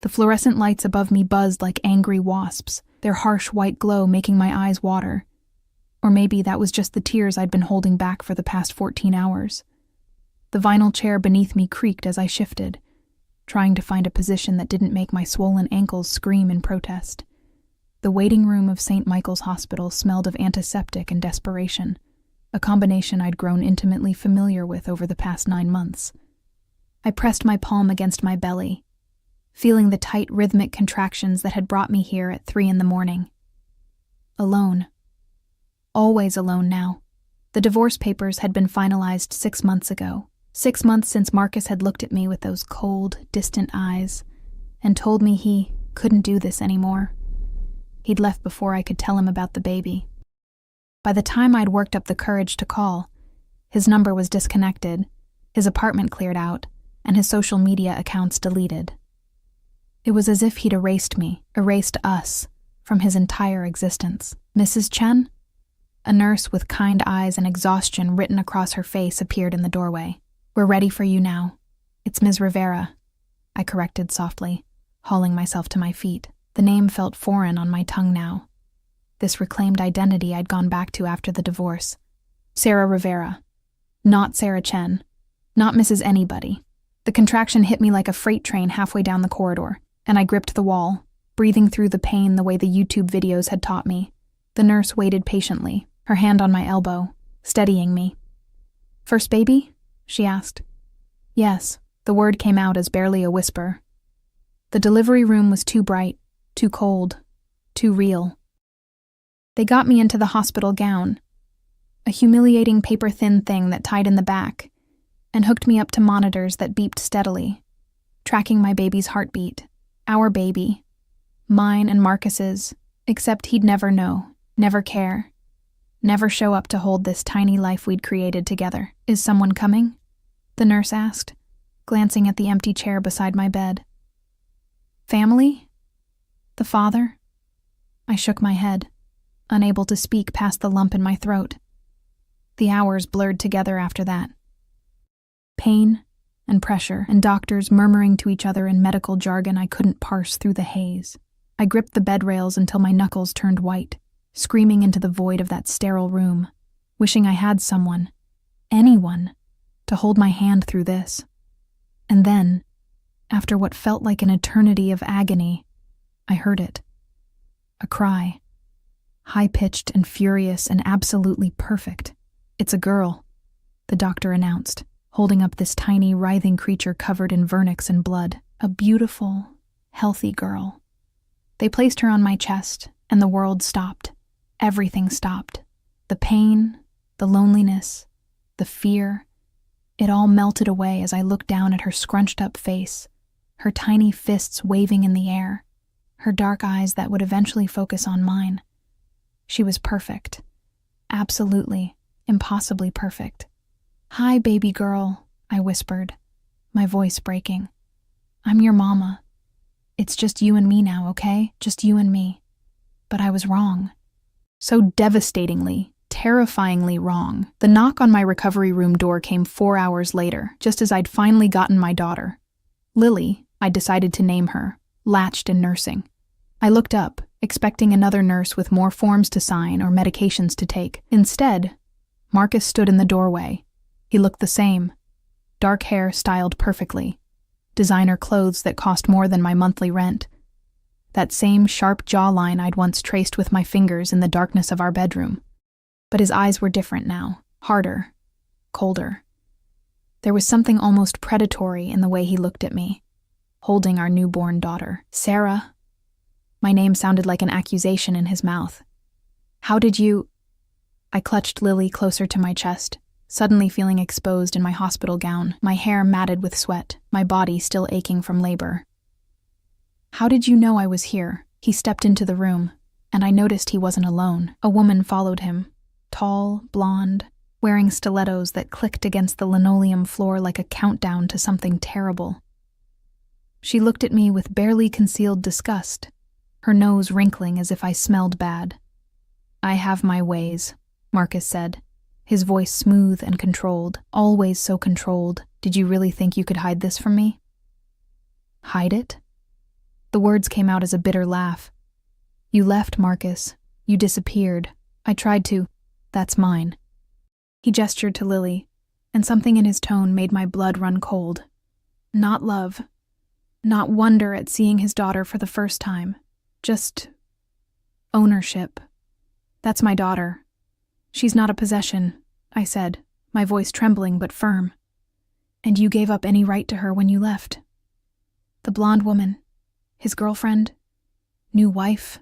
The fluorescent lights above me buzzed like angry wasps, their harsh white glow making my eyes water. Or maybe that was just the tears I'd been holding back for the past 14 hours. The vinyl chair beneath me creaked as I shifted, trying to find a position that didn't make my swollen ankles scream in protest. The waiting room of St. Michael's Hospital smelled of antiseptic and desperation, a combination I'd grown intimately familiar with over the past 9 months. I pressed my palm against my belly, feeling the tight rhythmic contractions that had brought me here at 3 a.m. Alone. Always alone now. The divorce papers had been finalized 6 months ago. 6 months since Marcus had looked at me with those cold, distant eyes and told me he couldn't do this anymore. He'd left before I could tell him about the baby. By the time I'd worked up the courage to call, his number was disconnected, his apartment cleared out, and his social media accounts deleted. It was as if he'd erased me, erased us, from his entire existence. Mrs. Chen? A nurse with kind eyes and exhaustion written across her face appeared in the doorway. "We're ready for you now. It's Ms. Rivera," I corrected softly, hauling myself to my feet. The name felt foreign on my tongue now. This reclaimed identity I'd gone back to after the divorce. Sarah Rivera. Not Sarah Chen. Not Mrs. Anybody. The contraction hit me like a freight train halfway down the corridor, and I gripped the wall, breathing through the pain the way the YouTube videos had taught me. The nurse waited patiently, her hand on my elbow, steadying me. "First baby?" she asked. Yes, the word came out as barely a whisper. The delivery room was too bright, too cold, too real. They got me into the hospital gown, a humiliating paper-thin thing that tied in the back, and hooked me up to monitors that beeped steadily, tracking my baby's heartbeat. Our baby. Mine and Marcus's, except he'd never know, never care, never show up to hold this tiny life we'd created together. "Is someone coming?" the nurse asked, glancing at the empty chair beside my bed. "Family? The father?" I shook my head, unable to speak past the lump in my throat. The hours blurred together after that. Pain and pressure and doctors murmuring to each other in medical jargon I couldn't parse through the haze. I gripped the bed rails until my knuckles turned white, screaming into the void of that sterile room, wishing I had someone, anyone, to hold my hand through this. And then, after what felt like an eternity of agony, I heard it. A cry. High-pitched and furious and absolutely perfect. "It's a girl," the doctor announced, holding up this tiny, writhing creature covered in vernix and blood. A beautiful, healthy girl. They placed her on my chest, and the world stopped. Everything stopped. The pain, the loneliness, the fear. It all melted away as I looked down at her scrunched-up face, her tiny fists waving in the air, her dark eyes that would eventually focus on mine. She was perfect. Absolutely, impossibly perfect. "Hi, baby girl," I whispered, my voice breaking. "I'm your mama. It's just you and me now, okay? Just you and me." But I was wrong. So devastatingly, terrifyingly wrong. The knock on my recovery room door came 4 hours later, just as I'd finally gotten my daughter. Lily, I decided to name her, latched in nursing. I looked up, expecting another nurse with more forms to sign or medications to take. Instead, Marcus stood in the doorway. He looked the same. Dark hair styled perfectly. Designer clothes that cost more than my monthly rent. That same sharp jawline I'd once traced with my fingers in the darkness of our bedroom. But his eyes were different now, harder, colder. There was something almost predatory in the way he looked at me, holding our newborn daughter. "Sarah." My name sounded like an accusation in his mouth. "How did you—" I clutched Lily closer to my chest, suddenly feeling exposed in my hospital gown, my hair matted with sweat, my body still aching from labor. "How did you know I was here?" He stepped into the room, and I noticed he wasn't alone. A woman followed him, tall, blonde, wearing stilettos that clicked against the linoleum floor like a countdown to something terrible. She looked at me with barely concealed disgust, her nose wrinkling as if I smelled bad. "I have my ways," Marcus said, his voice smooth and controlled, always so controlled. "Did you really think you could hide this from me?" "Hide it?" The words came out as a bitter laugh. You left, Marcus. You disappeared. I tried to. That's mine. He gestured to Lily, and something in his tone made my blood run cold. Not love. Not wonder at seeing his daughter for the first time. Just ownership. That's my daughter. She's not a possession, I said, my voice trembling but firm. And you gave up any right to her when you left. The blonde woman, his girlfriend, new wife,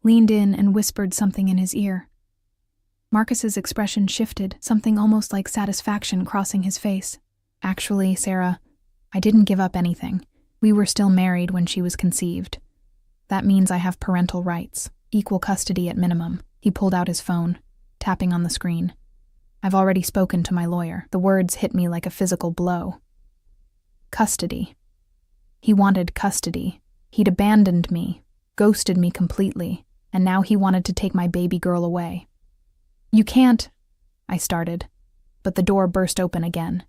leaned in and whispered something in his ear. Marcus's expression shifted, something almost like satisfaction crossing his face. Actually, Sarah, I didn't give up anything. We were still married when she was conceived. That means I have parental rights, equal custody at minimum. He pulled out his phone, tapping on the screen. I've already spoken to my lawyer. The words hit me like a physical blow. Custody. He wanted custody. He'd abandoned me, ghosted me completely, and now he wanted to take my baby girl away. You can't, I started, but the door burst open again.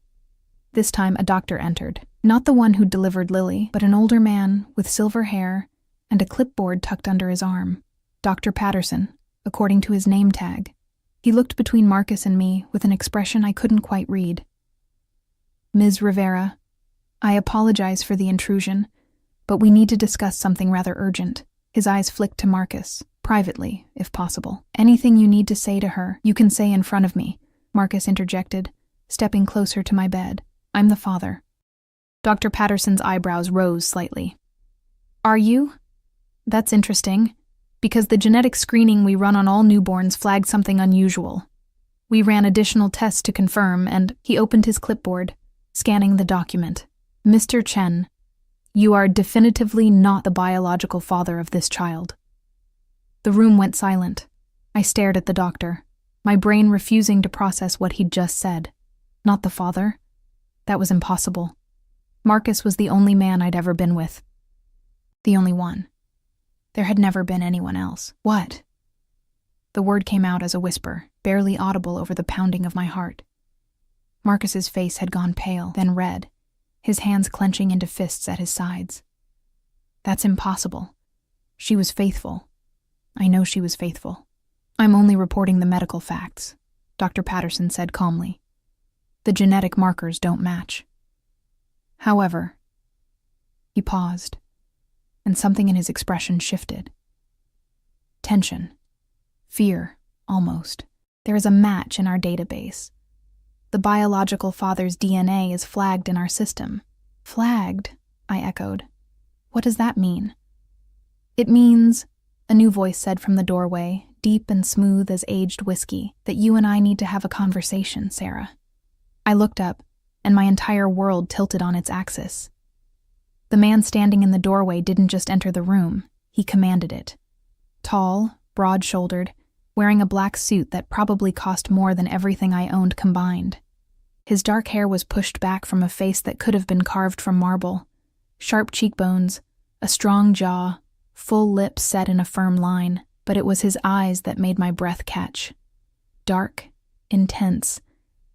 This time a doctor entered, not the one who'd delivered Lily, but an older man with silver hair and a clipboard tucked under his arm. Dr. Patterson, according to his name tag. He looked between Marcus and me with an expression I couldn't quite read. Ms. Rivera, I apologize for the intrusion, but we need to discuss something rather urgent. His eyes flicked to Marcus, privately, if possible. Anything you need to say to her, you can say in front of me, Marcus interjected, stepping closer to my bed. I'm the father. Dr. Patterson's eyebrows rose slightly. Are you? That's interesting, because the genetic screening we run on all newborns flagged something unusual. We ran additional tests to confirm, and he opened his clipboard, scanning the document. Mr. Chen, you are definitively not the biological father of this child. The room went silent. I stared at the doctor, my brain refusing to process what he'd just said. Not the father? That was impossible. Marcus was the only man I'd ever been with. The only one. There had never been anyone else. What? The word came out as a whisper, barely audible over the pounding of my heart. Marcus's face had gone pale, then red, his hands clenching into fists at his sides. That's impossible. She was faithful. I know she was faithful. I'm only reporting the medical facts, Dr. Patterson said calmly. The genetic markers don't match. However, he paused, and something in his expression shifted. Tension. Fear, almost. There is a match in our database. The biological father's DNA is flagged in our system. Flagged, I echoed. What does that mean? It means, a new voice said from the doorway, deep and smooth as aged whiskey, that you and I need to have a conversation, Sarah. I looked up, and my entire world tilted on its axis. The man standing in the doorway didn't just enter the room, he commanded it. Tall, broad-shouldered, wearing a black suit that probably cost more than everything I owned combined. His dark hair was pushed back from a face that could have been carved from marble. Sharp cheekbones, a strong jaw, full lips set in a firm line, but it was his eyes that made my breath catch. Dark, intense,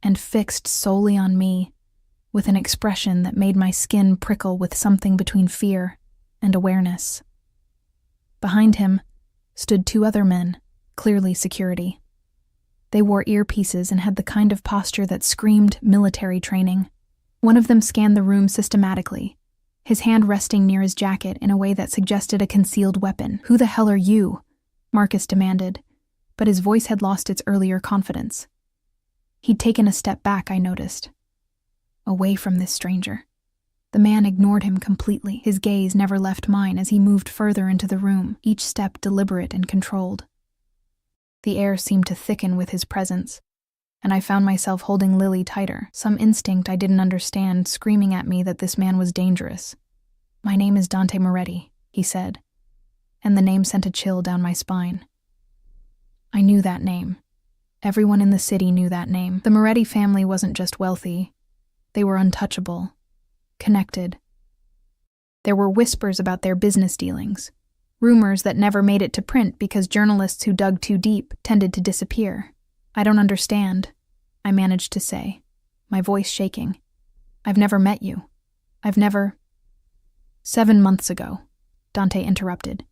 and fixed solely on me, with an expression that made my skin prickle with something between fear and awareness. Behind him stood two other men, clearly security. They wore earpieces and had the kind of posture that screamed military training. One of them scanned the room systematically, his hand resting near his jacket in a way that suggested a concealed weapon. Who the hell are you? Marcus demanded, but his voice had lost its earlier confidence. He'd taken a step back, I noticed. Away from this stranger. The man ignored him completely. His gaze never left mine as he moved further into the room, each step deliberate and controlled. The air seemed to thicken with his presence, and I found myself holding Lily tighter, some instinct I didn't understand screaming at me that this man was dangerous. My name is Dante Moretti, he said, and the name sent a chill down my spine. I knew that name. Everyone in the city knew that name. The Moretti family wasn't just wealthy. They were untouchable, connected. There were whispers about their business dealings, rumors that never made it to print because journalists who dug too deep tended to disappear. I don't understand, I managed to say, my voice shaking. I've never met you. 7 months ago, Dante interrupted,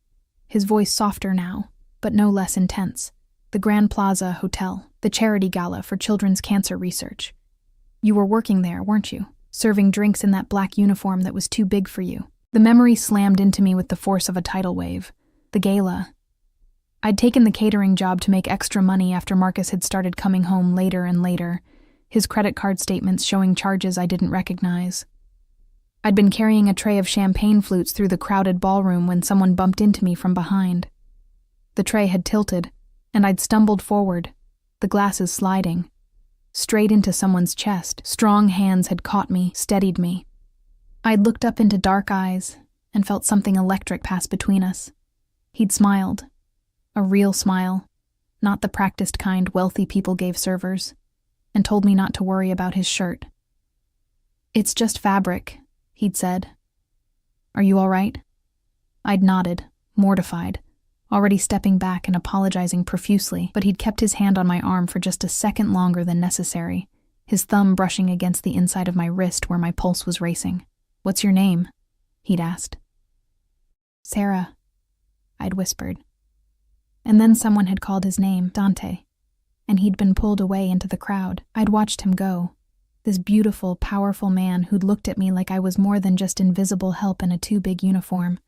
his voice softer now, but no less intense. The Grand Plaza Hotel, the charity gala for children's cancer research. You were working there, weren't you? Serving drinks in that black uniform that was too big for you. The memory slammed into me with the force of a tidal wave. The gala. I'd taken the catering job to make extra money after Marcus had started coming home later and later, his credit card statements showing charges I didn't recognize. I'd been carrying a tray of champagne flutes through the crowded ballroom when someone bumped into me from behind. The tray had tilted, and I'd stumbled forward, the glasses sliding, straight into someone's chest. Strong hands had caught me, steadied me. I'd looked up into dark eyes and felt something electric pass between us. He'd smiled. A real smile, not the practiced kind wealthy people gave servers, and told me not to worry about his shirt. "It's just fabric," he'd said. "Are you all right?" I'd nodded, mortified, already stepping back and apologizing profusely, but he'd kept his hand on my arm for just a second longer than necessary, his thumb brushing against the inside of my wrist where my pulse was racing. "What's your name?" he'd asked. "Sarah," I'd whispered. And then someone had called his name, Dante, and he'd been pulled away into the crowd. I'd watched him go, this beautiful, powerful man who'd looked at me like I was more than just invisible help in a too-big uniform.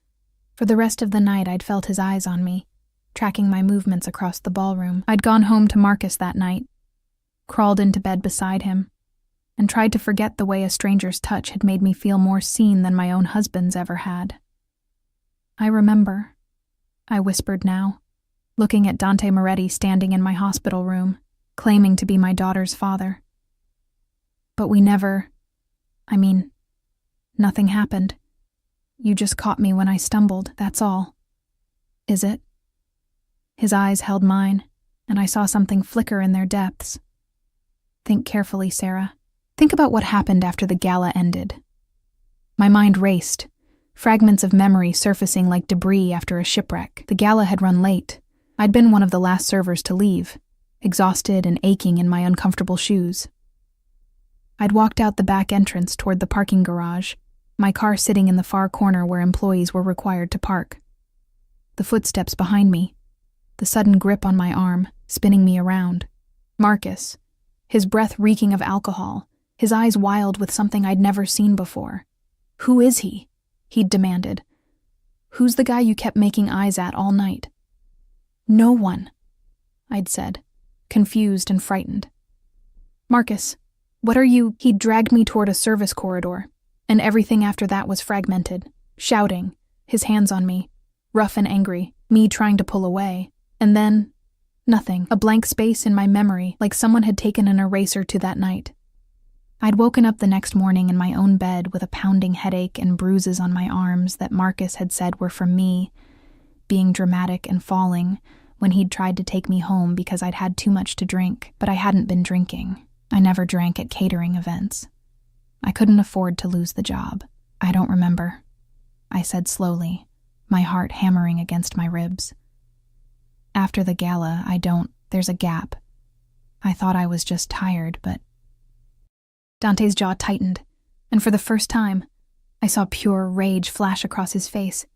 For the rest of the night, I'd felt his eyes on me, tracking my movements across the ballroom. I'd gone home to Marcus that night, crawled into bed beside him, and tried to forget the way a stranger's touch had made me feel more seen than my own husband's ever had. "I remember," I whispered now, looking at Dante Moretti standing in my hospital room, claiming to be my daughter's father. "But we never... nothing happened. You just caught me when I stumbled, that's all." "Is it?" His eyes held mine, and I saw something flicker in their depths. "Think carefully, Sarah. Think about what happened after the gala ended." My mind raced, fragments of memory surfacing like debris after a shipwreck. The gala had run late. I'd been one of the last servers to leave, exhausted and aching in my uncomfortable shoes. I'd walked out the back entrance toward the parking garage, my car sitting in the far corner where employees were required to park. The footsteps behind me, the sudden grip on my arm, spinning me around. Marcus, his breath reeking of alcohol, his eyes wild with something I'd never seen before. "Who is he?" he'd demanded. "Who's the guy you kept making eyes at all night?" "No one," I'd said, confused and frightened. "Marcus, what are you—" He'd dragged me toward a service corridor, and everything after that was fragmented, shouting, his hands on me, rough and angry, me trying to pull away, and then nothing, a blank space in my memory, like someone had taken an eraser to that night. I'd woken up the next morning in my own bed with a pounding headache and bruises on my arms that Marcus had said were from me, being dramatic and falling when he'd tried to take me home because I'd had too much to drink, but I hadn't been drinking. I never drank at catering events. I couldn't afford to lose the job. "I don't remember," I said slowly, my heart hammering against my ribs. "After the gala, there's a gap. I thought I was just tired, but..." Dante's jaw tightened, and for the first time, I saw pure rage flash across his face.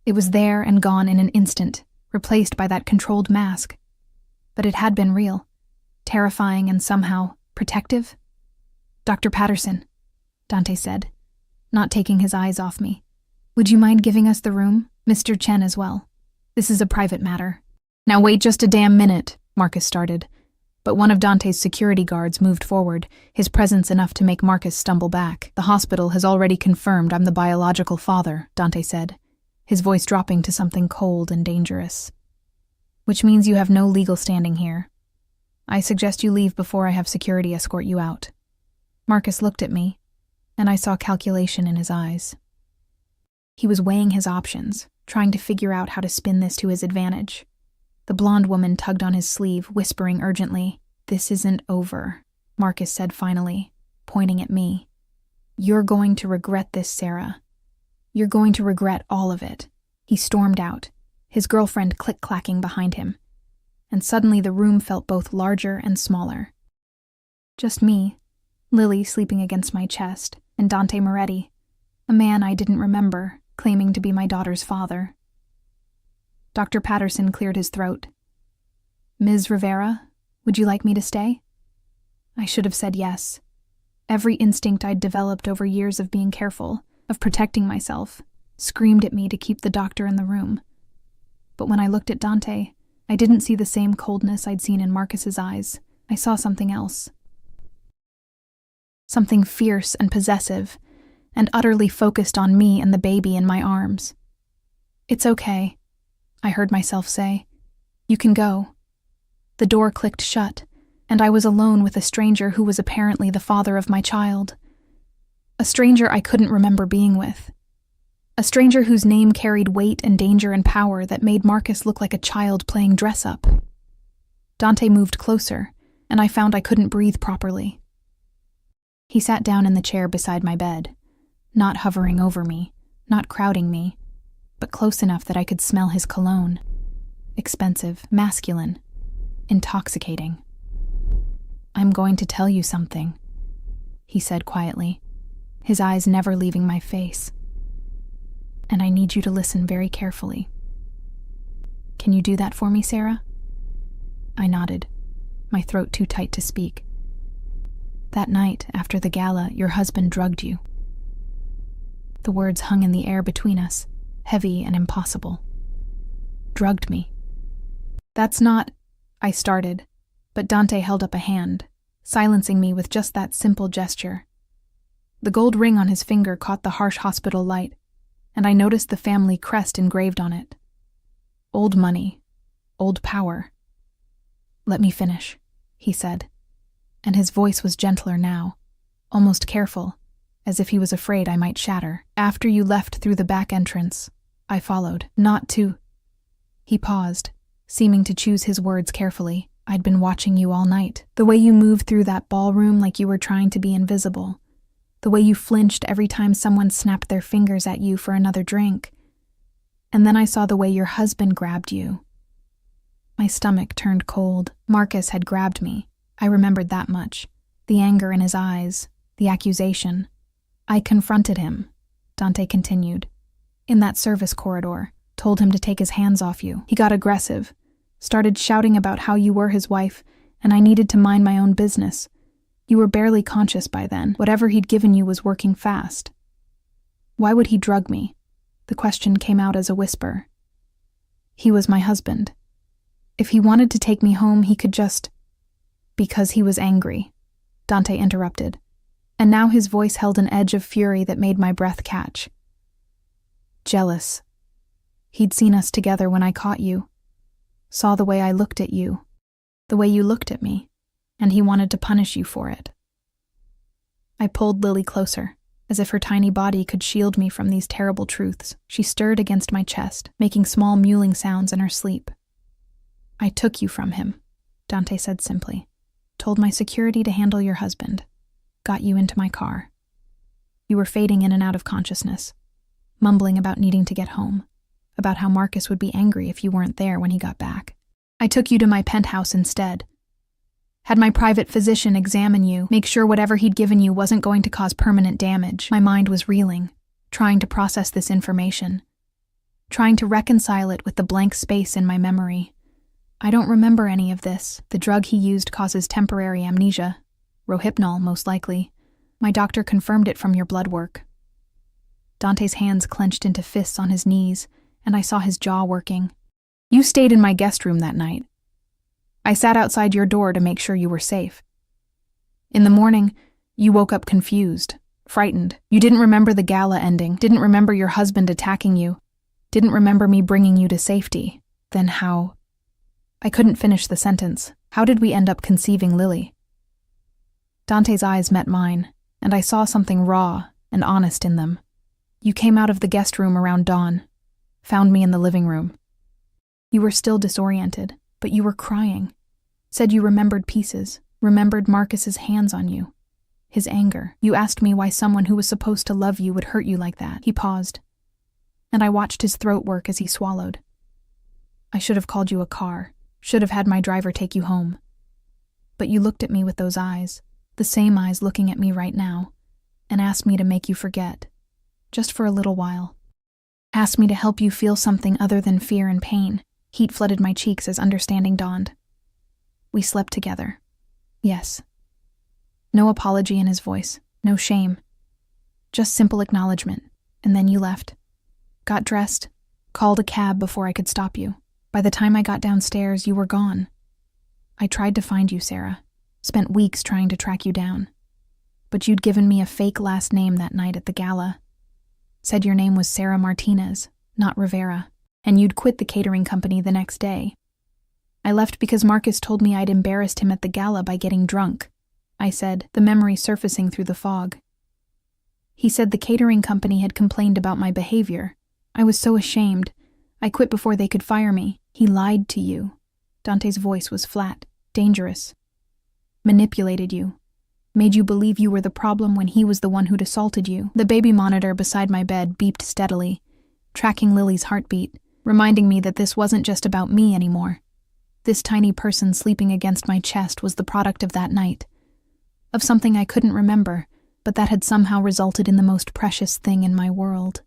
It was there and gone in an instant, replaced by that controlled mask. But it had been real, terrifying and somehow protective. "Dr. Patterson," Dante said, not taking his eyes off me. "Would you mind giving us the room? Mr. Chen as well. This is a private matter." "Now wait just a damn minute," Marcus started. But one of Dante's security guards moved forward, his presence enough to make Marcus stumble back. "The hospital has already confirmed I'm the biological father," Dante said, his voice dropping to something cold and dangerous. "Which means you have no legal standing here. I suggest you leave before I have security escort you out." Marcus looked at me, and I saw calculation in his eyes. He was weighing his options, trying to figure out how to spin this to his advantage. The blonde woman tugged on his sleeve, whispering urgently. "This isn't over," Marcus said finally, pointing at me. "You're going to regret this, Sarah. You're going to regret all of it." He stormed out, his girlfriend click-clacking behind him, and suddenly the room felt both larger and smaller. Just me, Lily sleeping against my chest, and Dante Moretti, a man I didn't remember, claiming to be my daughter's father. Dr. Patterson cleared his throat. "Ms. Rivera, would you like me to stay?" I should have said yes. Every instinct I'd developed over years of being careful, of protecting myself, screamed at me to keep the doctor in the room. But when I looked at Dante, I didn't see the same coldness I'd seen in Marcus's eyes. I saw something else. Something fierce and possessive, and utterly focused on me and the baby in my arms. "It's okay," I heard myself say. "You can go." The door clicked shut, and I was alone with a stranger who was apparently the father of my child. A stranger I couldn't remember being with. A stranger whose name carried weight and danger and power that made Marcus look like a child playing dress-up. Dante moved closer, and I found I couldn't breathe properly. He sat down in the chair beside my bed, not hovering over me, not crowding me, but close enough that I could smell his cologne. Expensive, masculine, intoxicating. "I'm going to tell you something," he said quietly, his eyes never leaving my face. "And I need you to listen very carefully. Can you do that for me, Sarah?" I nodded, my throat too tight to speak. "That night, after the gala, your husband drugged you." The words hung in the air between us, heavy and impossible. "Drugged me." "That's not—" I started, but Dante held up a hand, silencing me with just that simple gesture. The gold ring on his finger caught the harsh hospital light, and I noticed the family crest engraved on it. Old money, old power. "Let me finish," he said, and his voice was gentler now, almost careful, as if he was afraid I might shatter. "After you left through the back entrance, I followed, not to—" He paused, seeming to choose his words carefully. "I'd been watching you all night. The way you moved through that ballroom like you were trying to be invisible. The way you flinched every time someone snapped their fingers at you for another drink. And then I saw the way your husband grabbed you." My stomach turned cold. Marcus had grabbed me. I remembered that much. The anger in his eyes, the accusation. "I confronted him," Dante continued, "in that service corridor, told him to take his hands off you. He got aggressive, started shouting about how you were his wife, and I needed to mind my own business. You were barely conscious by then. Whatever he'd given you was working fast." "Why would he drug me?" The question came out as a whisper. "He was my husband. If he wanted to take me home, he could just—" "Because he was angry," Dante interrupted, and now his voice held an edge of fury that made my breath catch. "Jealous. He'd seen us together when I caught you. Saw the way I looked at you, the way you looked at me, and he wanted to punish you for it." I pulled Lily closer, as if her tiny body could shield me from these terrible truths. She stirred against my chest, making small mewling sounds in her sleep. "I took you from him," Dante said simply. "Told my security to handle your husband. Got you into my car. You were fading in and out of consciousness, mumbling about needing to get home, about how Marcus would be angry if you weren't there when he got back. I took you to my penthouse instead. Had my private physician examine you, make sure whatever he'd given you wasn't going to cause permanent damage." My mind was reeling, trying to process this information, trying to reconcile it with the blank space in my memory. "I don't remember any of this. The drug he used causes temporary amnesia. Rohypnol, most likely. My doctor confirmed it from your blood work." Dante's hands clenched into fists on his knees, and I saw his jaw working. "You stayed in my guest room that night. I sat outside your door to make sure you were safe. In the morning, you woke up confused, frightened. You didn't remember the gala ending, didn't remember your husband attacking you, didn't remember me bringing you to safety. Then how—" I couldn't finish the sentence. "How did we end up conceiving Lily?" Dante's eyes met mine, and I saw something raw and honest in them. "You came out of the guest room around dawn, found me in the living room. You were still disoriented, but you were crying. Said you remembered pieces, remembered Marcus's hands on you, his anger. You asked me why someone who was supposed to love you would hurt you like that." He paused, and I watched his throat work as he swallowed. "I should have called you a car, should have had my driver take you home. But you looked at me with those eyes, the same eyes looking at me right now, and asked me to make you forget, just for a little while. Asked me to help you feel something other than fear and pain. Heat flooded my cheeks as understanding dawned. We slept together. Yes. No apology in his voice, no shame. Just simple acknowledgement, and then you left. Got dressed, called a cab before I could stop you. By the time I got downstairs, you were gone. I tried to find you, Sarah. Spent weeks trying to track you down. But you'd given me a fake last name that night at the gala. Said your name was Sarah Martinez, not Rivera, and you'd quit the catering company the next day. I left because Marcus told me I'd embarrassed him at the gala by getting drunk, I said, the memory surfacing through the fog. He said the catering company had complained about my behavior. I was so ashamed. I quit before they could fire me. He lied to you. Dante's voice was flat, dangerous. Manipulated you. Made you believe you were the problem when he was the one who'd assaulted you. The baby monitor beside my bed beeped steadily, tracking Lily's heartbeat, reminding me that this wasn't just about me anymore. This tiny person sleeping against my chest was the product of that night. Of something I couldn't remember, but that had somehow resulted in the most precious thing in my world.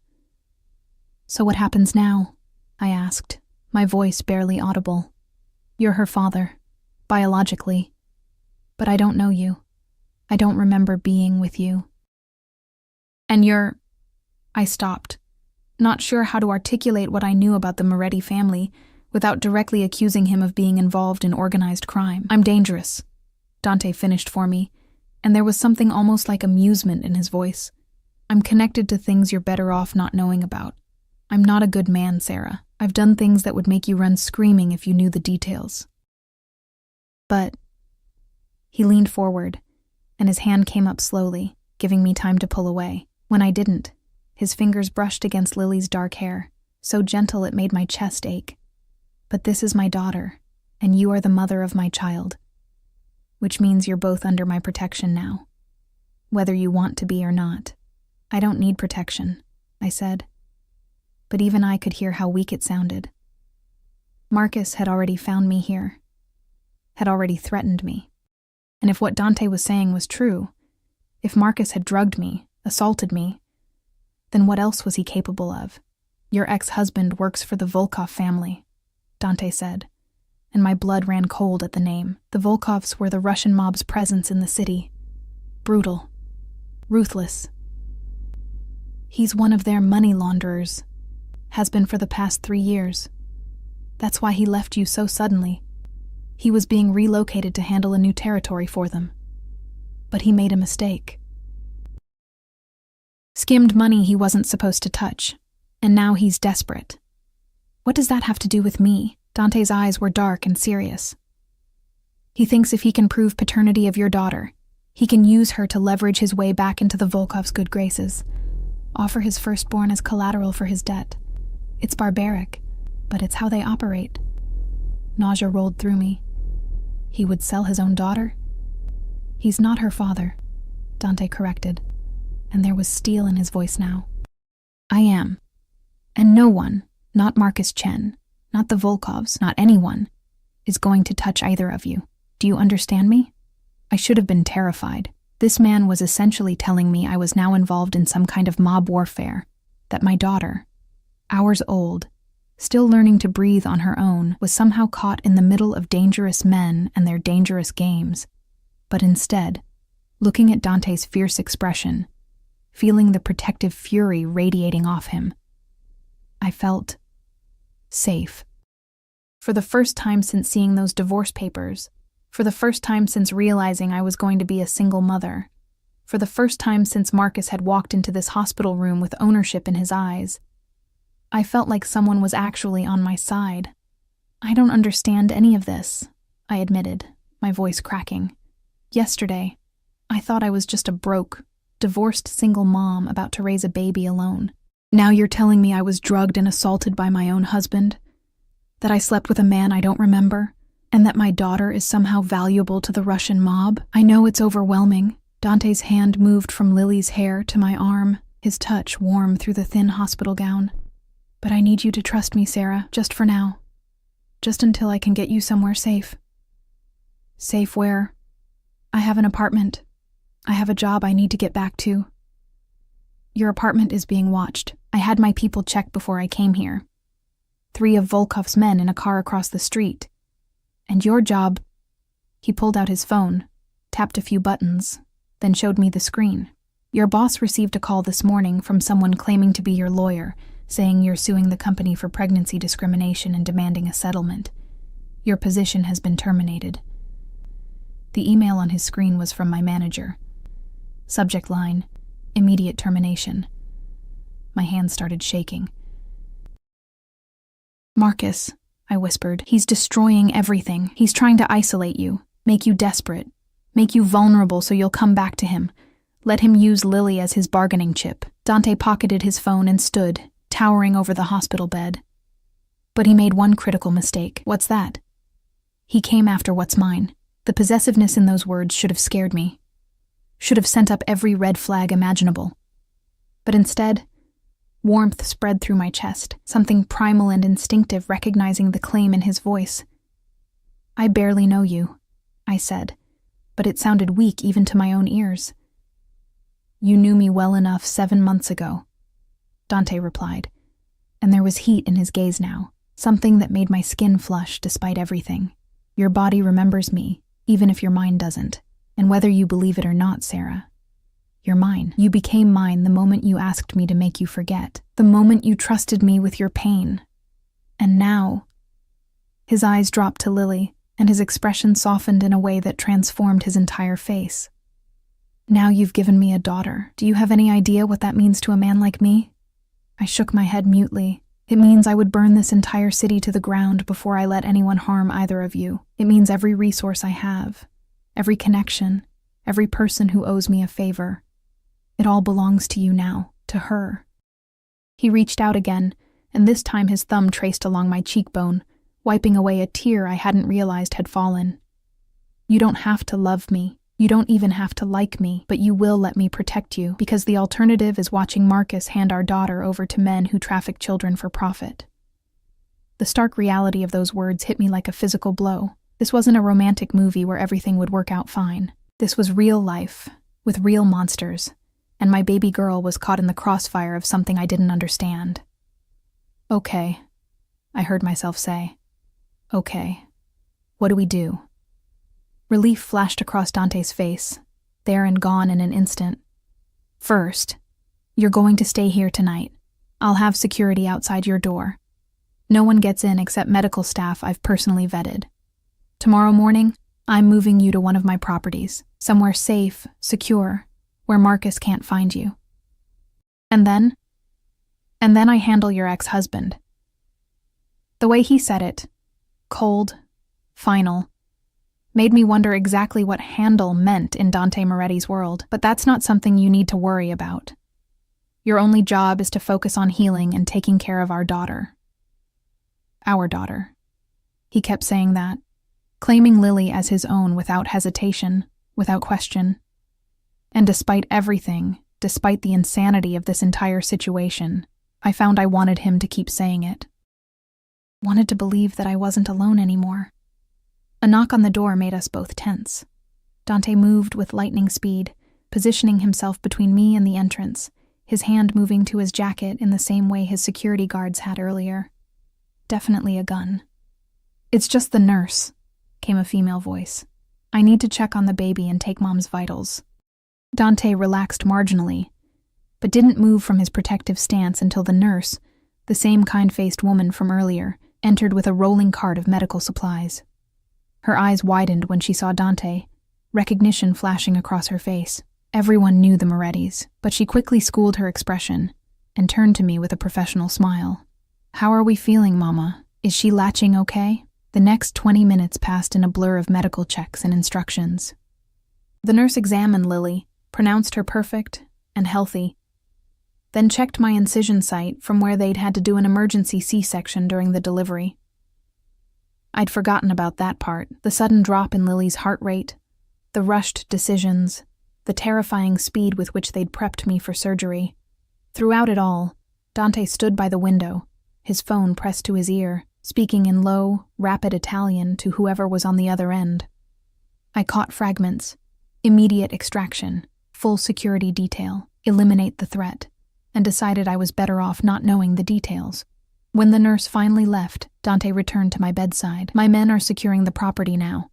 So what happens now? I asked, my voice barely audible. You're her father, biologically. But I don't know you. I don't remember being with you. And you're... I stopped, not sure how to articulate what I knew about the Moretti family without directly accusing him of being involved in organized crime. I'm dangerous, Dante finished for me, and there was something almost like amusement in his voice. I'm connected to things you're better off not knowing about. I'm not a good man, Sarah. I've done things that would make you run screaming if you knew the details. But... He leaned forward, and his hand came up slowly, giving me time to pull away. When I didn't, his fingers brushed against Lily's dark hair, so gentle it made my chest ache. But this is my daughter, and you are the mother of my child. Which means you're both under my protection now. Whether you want to be or not. I don't need protection, I said. But even I could hear how weak it sounded. Marcus had already found me here. Had already threatened me. And if what Dante was saying was true, if Marcus had drugged me, assaulted me, then what else was he capable of? Your ex-husband works for the Volkov family, Dante said, and my blood ran cold at the name. The Volkovs were the Russian mob's presence in the city. Brutal. Ruthless. He's one of their money launderers. Has been for the past 3 years. That's why he left you so suddenly. He was being relocated to handle a new territory for them. But he made a mistake. Skimmed money he wasn't supposed to touch, and now he's desperate. What does that have to do with me? Dante's eyes were dark and serious. He thinks if he can prove paternity of your daughter, he can use her to leverage his way back into the Volkov's good graces, offer his firstborn as collateral for his debt. It's barbaric, but it's how they operate. Nausea rolled through me. He would sell his own daughter? He's not her father, Dante corrected, and there was steel in his voice now. I am. And no one, not Marcus Chen, not the Volkovs, not anyone, is going to touch either of you. Do you understand me? I should have been terrified. This man was essentially telling me I was now involved in some kind of mob warfare, that my daughter, hours old, still learning to breathe on her own, was somehow caught in the middle of dangerous men and their dangerous games. But instead, looking at Dante's fierce expression, feeling the protective fury radiating off him, I felt safe. For the first time since seeing those divorce papers, for the first time since realizing I was going to be a single mother, for the first time since Marcus had walked into this hospital room with ownership in his eyes, I felt like someone was actually on my side. I don't understand any of this, I admitted, my voice cracking. Yesterday, I thought I was just a broke, divorced single mom about to raise a baby alone. Now you're telling me I was drugged and assaulted by my own husband, that I slept with a man I don't remember, and that my daughter is somehow valuable to the Russian mob? I know it's overwhelming. Dante's hand moved from Lily's hair to my arm, his touch warm through the thin hospital gown. But I need you to trust me, Sarah, just for now. Just until I can get you somewhere safe. Safe where? I have an apartment. I have a job I need to get back to. Your apartment is being watched, I had my people checked before I came here. 3 of Volkov's men in a car across the street. And your job—" He pulled out his phone, tapped a few buttons, then showed me the screen. "Your boss received a call this morning from someone claiming to be your lawyer, saying you're suing the company for pregnancy discrimination and demanding a settlement. Your position has been terminated." The email on his screen was from my manager. Subject line, "Immediate termination." My hands started shaking. "Marcus," I whispered, "he's destroying everything. He's trying to isolate you, make you desperate, make you vulnerable so you'll come back to him. Let him use Lily as his bargaining chip." Dante pocketed his phone and stood, towering over the hospital bed. But he made one critical mistake. "What's that?" He came after what's mine. The possessiveness in those words should have scared me. Should have sent up every red flag imaginable. But instead, warmth spread through my chest, something primal and instinctive recognizing the claim in his voice. "I barely know you," I said, but it sounded weak even to my own ears. "You knew me well enough 7 months ago," Dante replied, and there was heat in his gaze now, something that made my skin flush despite everything. "Your body remembers me, even if your mind doesn't. And whether you believe it or not, Sarah, you're mine. You became mine the moment you asked me to make you forget, the moment you trusted me with your pain. And now—" His eyes dropped to Lily, and his expression softened in a way that transformed his entire face. "Now you've given me a daughter. Do you have any idea what that means to a man like me?" I shook my head mutely. "It means I would burn this entire city to the ground before I let anyone harm either of you. It means every resource I have, every connection, every person who owes me a favor. It all belongs to you now, to her." He reached out again, and this time his thumb traced along my cheekbone, wiping away a tear I hadn't realized had fallen. "You don't have to love me. You don't even have to like me, but you will let me protect you, because the alternative is watching Marcus hand our daughter over to men who traffic children for profit." The stark reality of those words hit me like a physical blow. This wasn't a romantic movie where everything would work out fine. This was real life, with real monsters, and my baby girl was caught in the crossfire of something I didn't understand. "Okay," I heard myself say. "Okay. What do we do?" Relief flashed across Dante's face, there and gone in an instant. "First, you're going to stay here tonight. I'll have security outside your door. No one gets in except medical staff I've personally vetted. Tomorrow morning, I'm moving you to one of my properties, somewhere safe, secure, where Marcus can't find you. And then I handle your ex-husband." The way he said it, cold, final, made me wonder exactly what handle meant in Dante Moretti's world, but that's not something you need to worry about. Your only job is to focus on healing and taking care of our daughter. Our daughter. He kept saying that, claiming Lily as his own without hesitation, without question. And despite everything, despite the insanity of this entire situation, I found I wanted him to keep saying it. Wanted to believe that I wasn't alone anymore. A knock on the door made us both tense. Dante moved with lightning speed, positioning himself between me and the entrance, his hand moving to his jacket in the same way his security guards had earlier. Definitely a gun. "It's just the nurse," came a female voice. "I need to check on the baby and take Mom's vitals." Dante relaxed marginally, but didn't move from his protective stance until the nurse, the same kind-faced woman from earlier, entered with a rolling cart of medical supplies. Her eyes widened when she saw Dante, recognition flashing across her face. Everyone knew the Morettis, but she quickly schooled her expression and turned to me with a professional smile. "How are we feeling, Mama? Is she latching okay?" The next 20 minutes passed in a blur of medical checks and instructions. The nurse examined Lily, pronounced her perfect and healthy, then checked my incision site from where they'd had to do an emergency C-section during the delivery. I'd forgotten about that part, the sudden drop in Lily's heart rate, the rushed decisions, the terrifying speed with which they'd prepped me for surgery. Throughout it all, Dante stood by the window, his phone pressed to his ear, speaking in low, rapid Italian to whoever was on the other end. I caught fragments. Immediate extraction, full security detail, eliminate the threat. and decided I was better off not knowing the details. When the nurse finally left, Dante returned to my bedside. My men are securing the property now.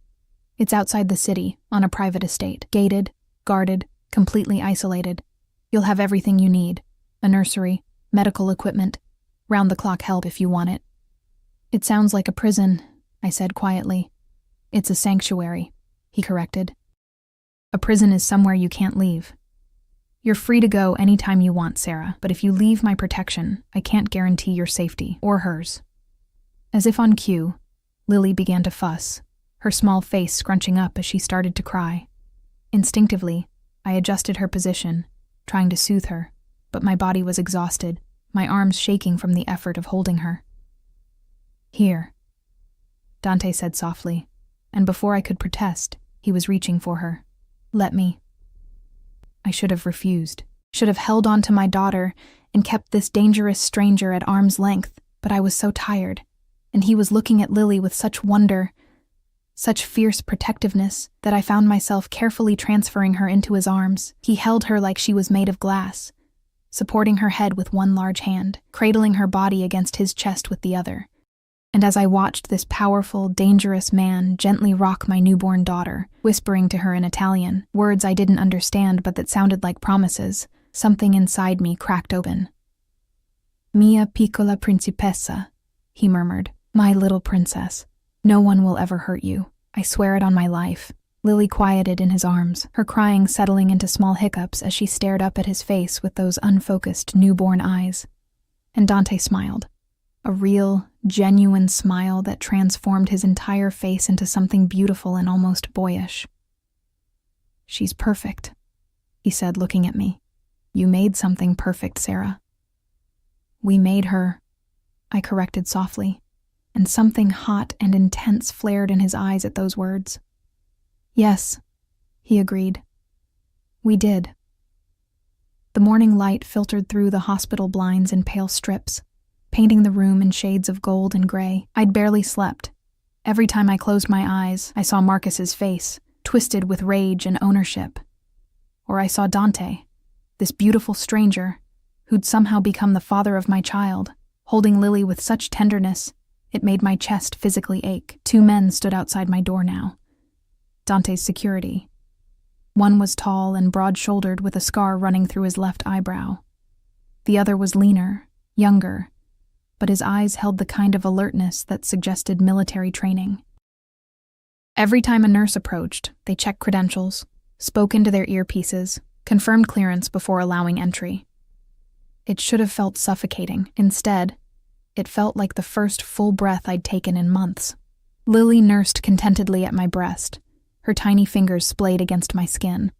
It's outside the city, on a private estate, gated, guarded, completely isolated. You'll have everything you need: a nursery, medical equipment, round-the-clock help if you want it. It sounds like a prison, I said quietly. It's a sanctuary, he corrected. A prison is somewhere you can't leave. You're free to go anytime you want, Sarah, but if you leave my protection, I can't guarantee your safety, or hers. As if on cue, Lily began to fuss, her small face scrunching up as she started to cry. Instinctively, I adjusted her position, trying to soothe her, but my body was exhausted, my arms shaking from the effort of holding her. Here, Dante said softly, and before I could protest, he was reaching for her. Let me. I should have refused, should have held on to my daughter and kept this dangerous stranger at arm's length, but I was so tired, and he was looking at Lily with such wonder, such fierce protectiveness, that I found myself carefully transferring her into his arms. He held her like she was made of glass, supporting her head with one large hand, cradling her body against his chest with the other. And as I watched this powerful, dangerous man gently rock my newborn daughter, whispering to her in Italian, words I didn't understand but that sounded like promises, something inside me cracked open. Mia piccola principessa, he murmured. My little princess. No one will ever hurt you. I swear it on my life. Lily quieted in his arms, her crying settling into small hiccups as she stared up at his face with those unfocused, newborn eyes. And Dante smiled. A real, genuine smile that transformed his entire face into something beautiful and almost boyish. She's perfect, he said, looking at me. You made something perfect, Sarah. We made her, I corrected softly, and something hot and intense flared in his eyes at those words. Yes, he agreed. We did. The morning light filtered through the hospital blinds in pale strips, painting the room in shades of gold and gray. I'd barely slept. Every time I closed my eyes, I saw Marcus's face, twisted with rage and ownership. Or I saw Dante, this beautiful stranger, who'd somehow become the father of my child, holding Lily with such tenderness, it made my chest physically ache. 2 men stood outside my door now. Dante's security. One was tall and broad-shouldered with a scar running through his left eyebrow. The other was leaner, younger, but his eyes held the kind of alertness that suggested military training. Every time a nurse approached, they checked credentials, spoke into their earpieces, confirmed clearance before allowing entry. It should have felt suffocating. Instead, it felt like the first full breath I'd taken in months. Lily nursed contentedly at my breast, her tiny fingers splayed against my skin.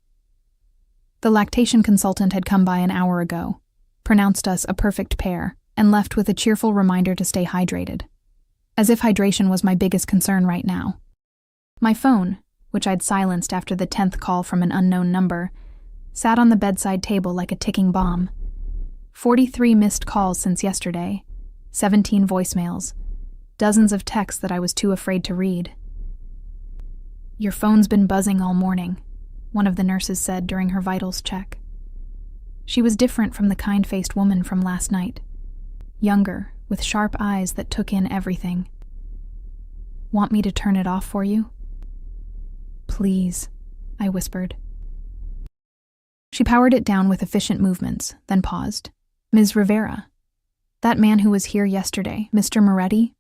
The lactation consultant had come by an hour ago, pronounced us a perfect pair, and left with a cheerful reminder to stay hydrated. As if hydration was my biggest concern right now. My phone, which I'd silenced after the 10th call from an unknown number, sat on the bedside table like a ticking bomb. 43 missed calls since yesterday, 17 voicemails, dozens of texts that I was too afraid to read. Your phone's been buzzing all morning, one of the nurses said during her vitals check. She was different from the kind-faced woman from last night. Younger, with sharp eyes that took in everything. Want me to turn it off for you? Please, I whispered. She powered it down with efficient movements, then paused. Ms. Rivera. That man who was here yesterday, Mr. Moretti?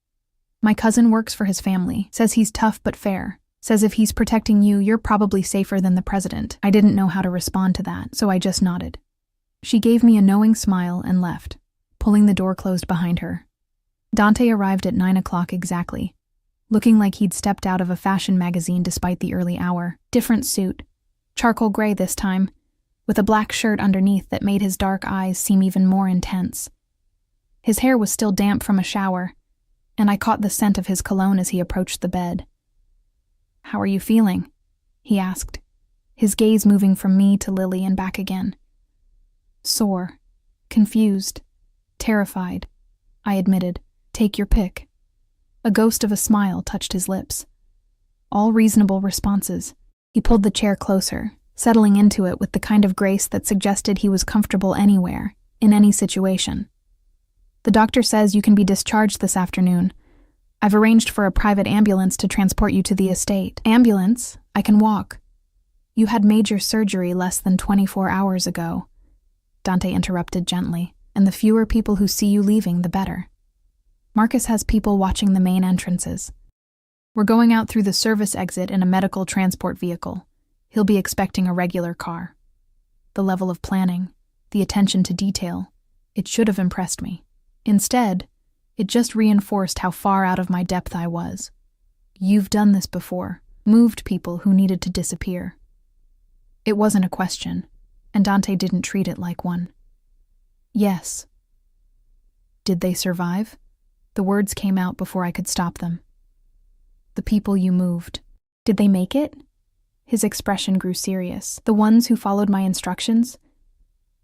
My cousin works for his family, says he's tough but fair, says if he's protecting you, you're probably safer than the president. I didn't know how to respond to that, so I just nodded. She gave me a knowing smile and left, pulling the door closed behind her. Dante arrived at 9 o'clock exactly, looking like he'd stepped out of a fashion magazine despite the early hour. Different suit, charcoal gray this time, with a black shirt underneath that made his dark eyes seem even more intense. His hair was still damp from a shower, and I caught the scent of his cologne as he approached the bed. How are you feeling? He asked, his gaze moving from me to Lily and back again. Sore, confused, terrified, I admitted. Take your pick. A ghost of a smile touched his lips. All reasonable responses. He pulled the chair closer, settling into it with the kind of grace that suggested he was comfortable anywhere, in any situation. The doctor says you can be discharged this afternoon. I've arranged for a private ambulance to transport you to the estate. Ambulance? I can walk. You had major surgery less than 24 hours ago. Dante interrupted gently, and the fewer people who see you leaving, the better. Marcus has people watching the main entrances. We're going out through the service exit in a medical transport vehicle. He'll be expecting a regular car. The level of planning, the attention to detail, it should have impressed me. Instead, it just reinforced how far out of my depth I was. You've done this before, moved people who needed to disappear. It wasn't a question, and Dante didn't treat it like one. Yes. Did they survive? The words came out before I could stop them. The people you moved. Did they make it? His expression grew serious. The ones who followed my instructions?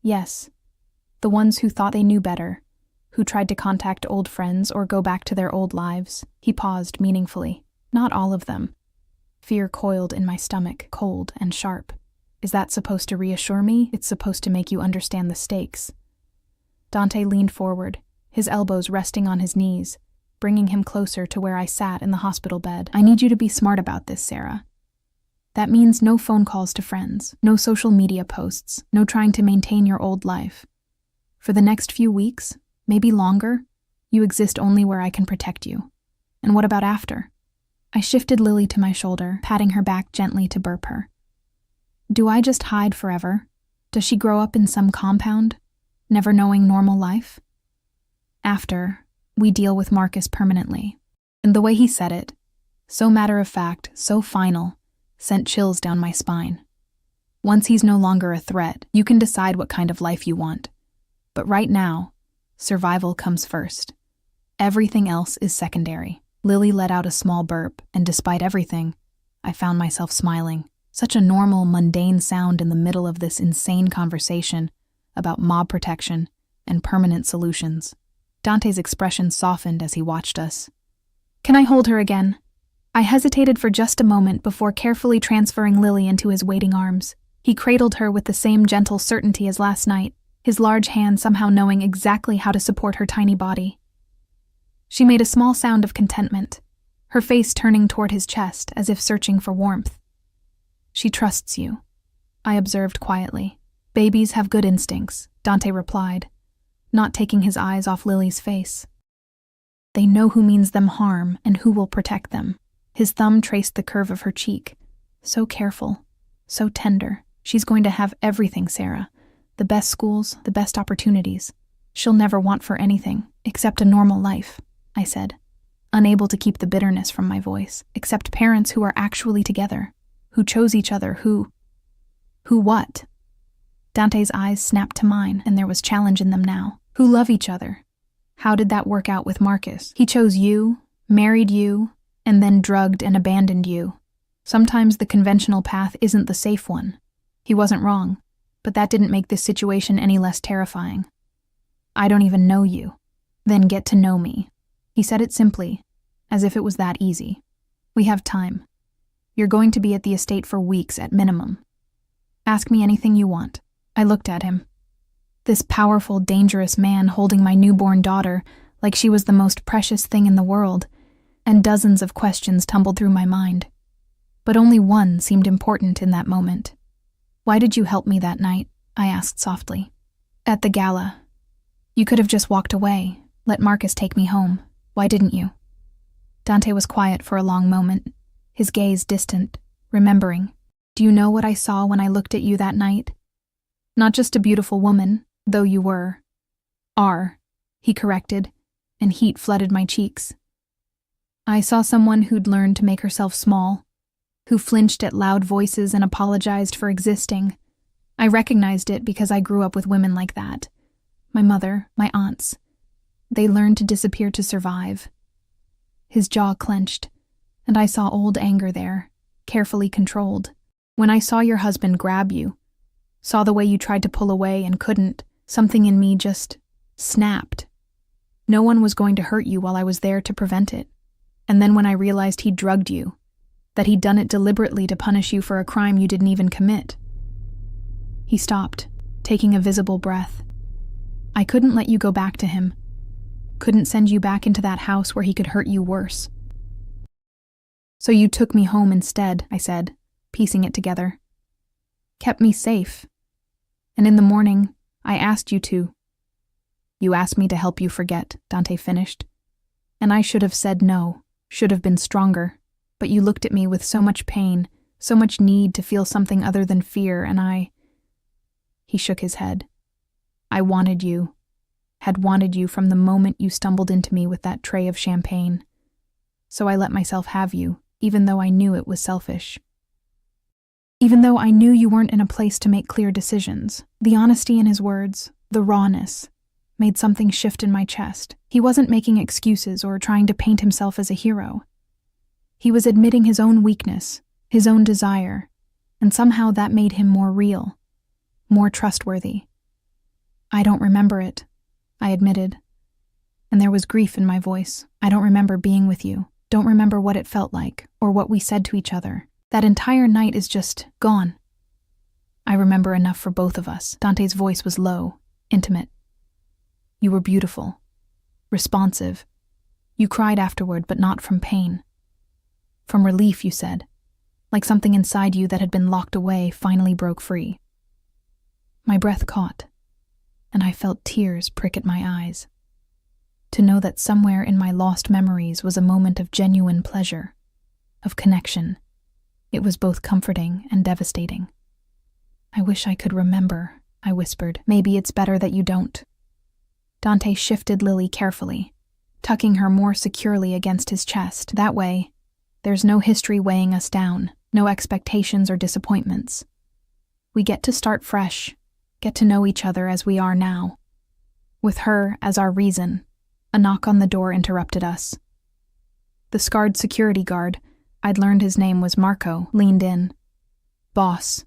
Yes. The ones who thought they knew better, who tried to contact old friends or go back to their old lives. He paused meaningfully. Not all of them. Fear coiled in my stomach, cold and sharp. Is that supposed to reassure me? It's supposed to make you understand the stakes. Dante leaned forward, his elbows resting on his knees, bringing him closer to where I sat in the hospital bed. I need you to be smart about this, Sarah. That means no phone calls to friends, no social media posts, no trying to maintain your old life. For the next few weeks, maybe longer, you exist only where I can protect you. And what about after? I shifted Lily to my shoulder, patting her back gently to burp her. Do I just hide forever? Does she grow up in some compound, never knowing normal life? After, we deal with Marcus permanently. And the way he said it, so matter-of-fact, so final, sent chills down my spine. Once he's no longer a threat, you can decide what kind of life you want. But right now, survival comes first. Everything else is secondary. Lily let out a small burp, and despite everything, I found myself smiling. Such a normal, mundane sound in the middle of this insane conversation about mob protection and permanent solutions. Dante's expression softened as he watched us. Can I hold her again? I hesitated for just a moment before carefully transferring Lily into his waiting arms. He cradled her with the same gentle certainty as last night, his large hand somehow knowing exactly how to support her tiny body. She made a small sound of contentment, her face turning toward his chest as if searching for warmth. She trusts you, I observed quietly. Babies have good instincts, Dante replied, not taking his eyes off Lily's face. They know who means them harm and who will protect them. His thumb traced the curve of her cheek. So careful, so tender. She's going to have everything, Sarah. The best schools, the best opportunities. She'll never want for anything, except a normal life, I said, unable to keep the bitterness from my voice. Except parents who are actually together, who chose each other, who what? Dante's eyes snapped to mine, and there was challenge in them now. Who love each other. How did that work out with Marcus? He chose you, married you, and then drugged and abandoned you. Sometimes the conventional path isn't the safe one. He wasn't wrong, but that didn't make this situation any less terrifying. I don't even know you. Then get to know me. He said it simply, as if it was that easy. We have time. You're going to be at the estate for weeks at minimum. Ask me anything you want. I looked at him. This powerful, dangerous man holding my newborn daughter like she was the most precious thing in the world, and dozens of questions tumbled through my mind. But only one seemed important in that moment. Why did you help me that night? I asked softly. At the gala. You could have just walked away, let Marcus take me home. Why didn't you? Dante was quiet for a long moment, his gaze distant, remembering. Do you know what I saw when I looked at you that night? Not just a beautiful woman, though you were. Are, he corrected, and heat flooded my cheeks. I saw someone who'd learned to make herself small, who flinched at loud voices and apologized for existing. I recognized it because I grew up with women like that. My mother, my aunts. They learned to disappear to survive. His jaw clenched, and I saw old anger there, carefully controlled. When I saw your husband grab you, saw the way you tried to pull away and couldn't, something in me just snapped. No one was going to hurt you while I was there to prevent it. And then when I realized he'd drugged you, that he'd done it deliberately to punish you for a crime you didn't even commit. He stopped, taking a visible breath. I couldn't let you go back to him. Couldn't send you back into that house where he could hurt you worse. So you took me home instead, I said, piecing it together. Kept me safe. And in the morning, I asked you to. You asked me to help you forget, Dante finished. And I should have said no, should have been stronger. But you looked at me with so much pain, so much need to feel something other than fear, and I... He shook his head. I wanted you. Had wanted you from the moment you stumbled into me with that tray of champagne. So I let myself have you, even though I knew it was selfish. Even though I knew you weren't in a place to make clear decisions. The honesty in his words, the rawness, made something shift in my chest. He wasn't making excuses or trying to paint himself as a hero. He was admitting his own weakness, his own desire, and somehow that made him more real, more trustworthy. I don't remember it, I admitted, and there was grief in my voice. I don't remember being with you, don't remember what it felt like, or what we said to each other. That entire night is just gone. I remember enough for both of us. Dante's voice was low, intimate. You were beautiful, responsive. You cried afterward, but not from pain. From relief, you said, like something inside you that had been locked away finally broke free. My breath caught, and I felt tears prick at my eyes. To know that somewhere in my lost memories was a moment of genuine pleasure, of connection. It was both comforting and devastating. I wish I could remember, I whispered. Maybe it's better that you don't. Dante shifted Lily carefully, tucking her more securely against his chest. That way, there's no history weighing us down, no expectations or disappointments. We get to start fresh, get to know each other as we are now. With her as our reason, a knock on the door interrupted us. The scarred security guard, I'd learned his name was Marco, leaned in. Boss,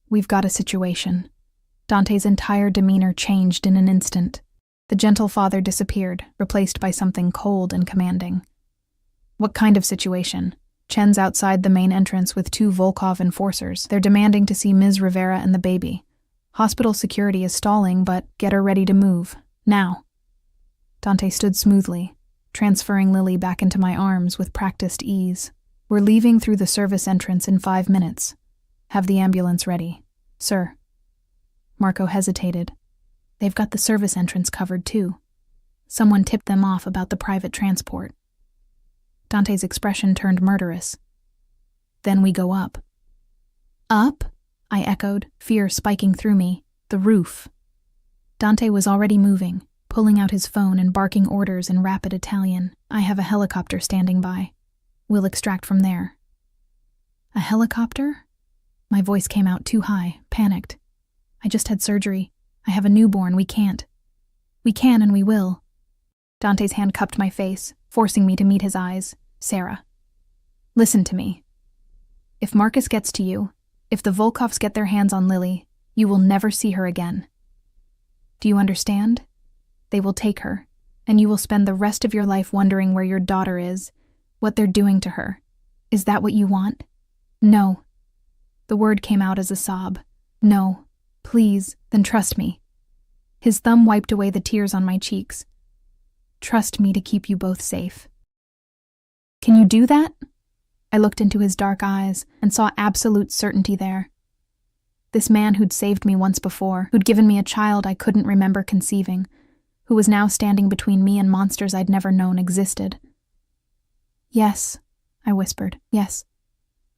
we've got a situation. Dante's entire demeanor changed in an instant. The gentle father disappeared, replaced by something cold and commanding. What kind of situation? Chen's outside the main entrance with 2 Volkov enforcers. They're demanding to see Ms. Rivera and the baby. Hospital security is stalling, but get her ready to move. Now. Dante stood smoothly, transferring Lily back into my arms with practiced ease. We're leaving through the service entrance in 5 minutes. Have the ambulance ready. Sir. Marco hesitated. They've got the service entrance covered too. Someone tipped them off about the private transport. Dante's expression turned murderous. Then we go up. Up? I echoed, fear spiking through me. The roof. Dante was already moving, pulling out his phone and barking orders in rapid Italian. I have a helicopter standing by. We'll extract from there. A helicopter? My voice came out too high, panicked. I just had surgery. I have a newborn. We can't. We can and we will. Dante's hand cupped my face, forcing me to meet his eyes. Sarah. Listen to me. If Marcus gets to you, if the Volkovs get their hands on Lily, you will never see her again. Do you understand? They will take her, and you will spend the rest of your life wondering where your daughter is, what they're doing to her. Is that what you want? No. The word came out as a sob. No. Please, then trust me. His thumb wiped away the tears on my cheeks. Trust me to keep you both safe. Can you do that? I looked into his dark eyes and saw absolute certainty there. This man who'd saved me once before, who'd given me a child I couldn't remember conceiving, who was now standing between me and monsters I'd never known existed. Yes, I whispered. Yes,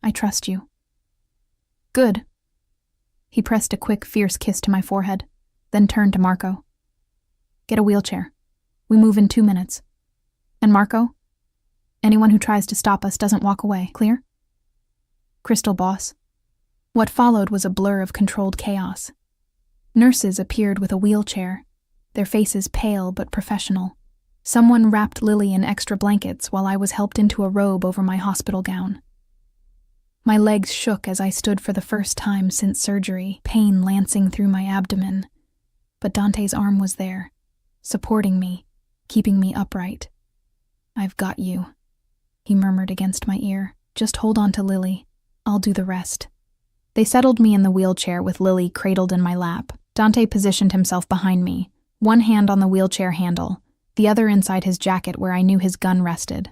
I trust you. Good. He pressed a quick, fierce kiss to my forehead, then turned to Marco. Get a wheelchair. We move in 2 minutes. And Marco? Anyone who tries to stop us doesn't walk away, clear? Crystal, boss. What followed was a blur of controlled chaos. Nurses appeared with a wheelchair, their faces pale but professional. Someone wrapped Lily in extra blankets while I was helped into a robe over my hospital gown. My legs shook as I stood for the first time since surgery, pain lancing through my abdomen. But Dante's arm was there, supporting me, keeping me upright. I've got you, he murmured against my ear. Just hold on to Lily. I'll do the rest. They settled me in the wheelchair with Lily cradled in my lap. Dante positioned himself behind me, one hand on the wheelchair handle, the other inside his jacket where I knew his gun rested.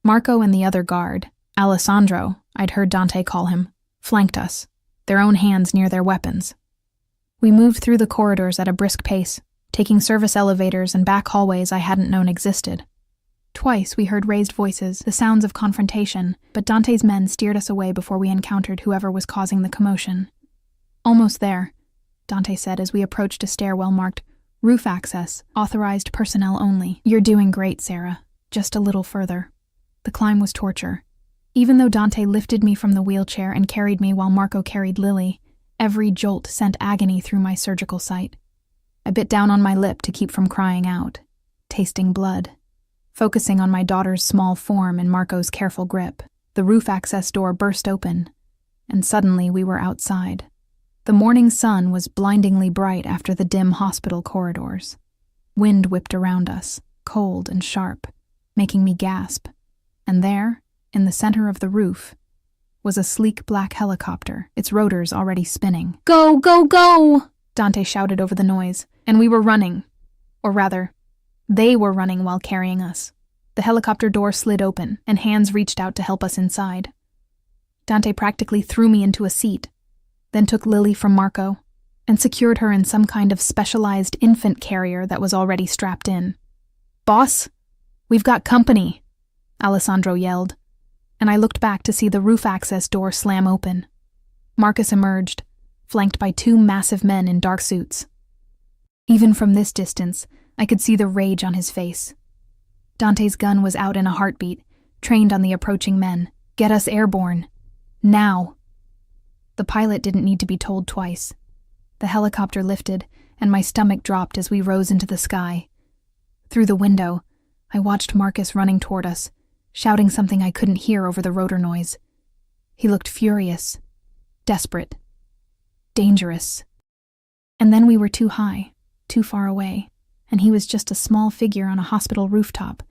Marco and the other guard, Alessandro, I'd heard Dante call him, flanked us, their own hands near their weapons. We moved through the corridors at a brisk pace, taking service elevators and back hallways I hadn't known existed. Twice we heard raised voices, the sounds of confrontation, but Dante's men steered us away before we encountered whoever was causing the commotion. "Almost there," Dante said as we approached a stairwell marked "Roof Access, Authorized Personnel Only." "You're doing great, Sarah. Just a little further." The climb was torture. Even though Dante lifted me from the wheelchair and carried me while Marco carried Lily, every jolt sent agony through my surgical sight. I bit down on my lip to keep from crying out, tasting blood. Focusing on my daughter's small form and Marco's careful grip, the roof access door burst open, and suddenly we were outside. The morning sun was blindingly bright after the dim hospital corridors. Wind whipped around us, cold and sharp, making me gasp. And there, in the center of the roof, was a sleek black helicopter, its rotors already spinning. "Go, go, go!" Dante shouted over the noise, and we were running. Or rather, they were running while carrying us. The helicopter door slid open, and hands reached out to help us inside. Dante practically threw me into a seat, then took Lily from Marco, and secured her in some kind of specialized infant carrier that was already strapped in. "Boss, we've got company," Alessandro yelled, and I looked back to see the roof access door slam open. Marcus emerged, flanked by two massive men in dark suits. Even from this distance, I could see the rage on his face. Dante's gun was out in a heartbeat, trained on the approaching men. "Get us airborne. Now." The pilot didn't need to be told twice. The helicopter lifted, and my stomach dropped as we rose into the sky. Through the window, I watched Marcus running toward us, shouting something I couldn't hear over the rotor noise. He looked furious, desperate, dangerous. And then we were too high, too far away, and he was just a small figure on a hospital rooftop,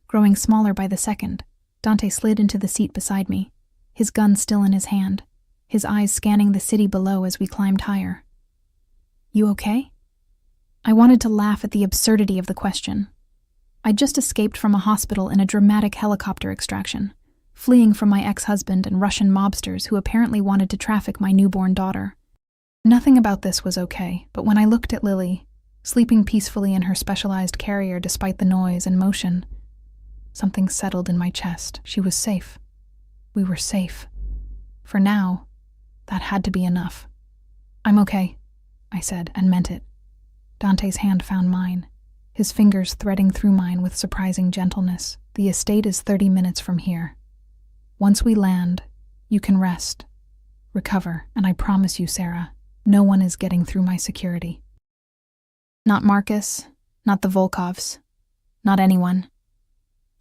growing smaller by the second. Dante slid into the seat beside me, his gun still in his hand, his eyes scanning the city below as we climbed higher. "You okay?" I wanted to laugh at the absurdity of the question. I'd just escaped from a hospital in a dramatic helicopter extraction, fleeing from my ex-husband and Russian mobsters who apparently wanted to traffic my newborn daughter. Nothing about this was okay, but when I looked at Lily, sleeping peacefully in her specialized carrier despite the noise and motion, something settled in my chest. She was safe. We were safe. For now, that had to be enough. "I'm okay," I said, and meant it. Dante's hand found mine, his fingers threading through mine with surprising gentleness. "The estate is 30 minutes from here. Once we land, you can rest, recover, and I promise you, Sarah, no one is getting through my security." Not Marcus, not the Volkovs, not anyone.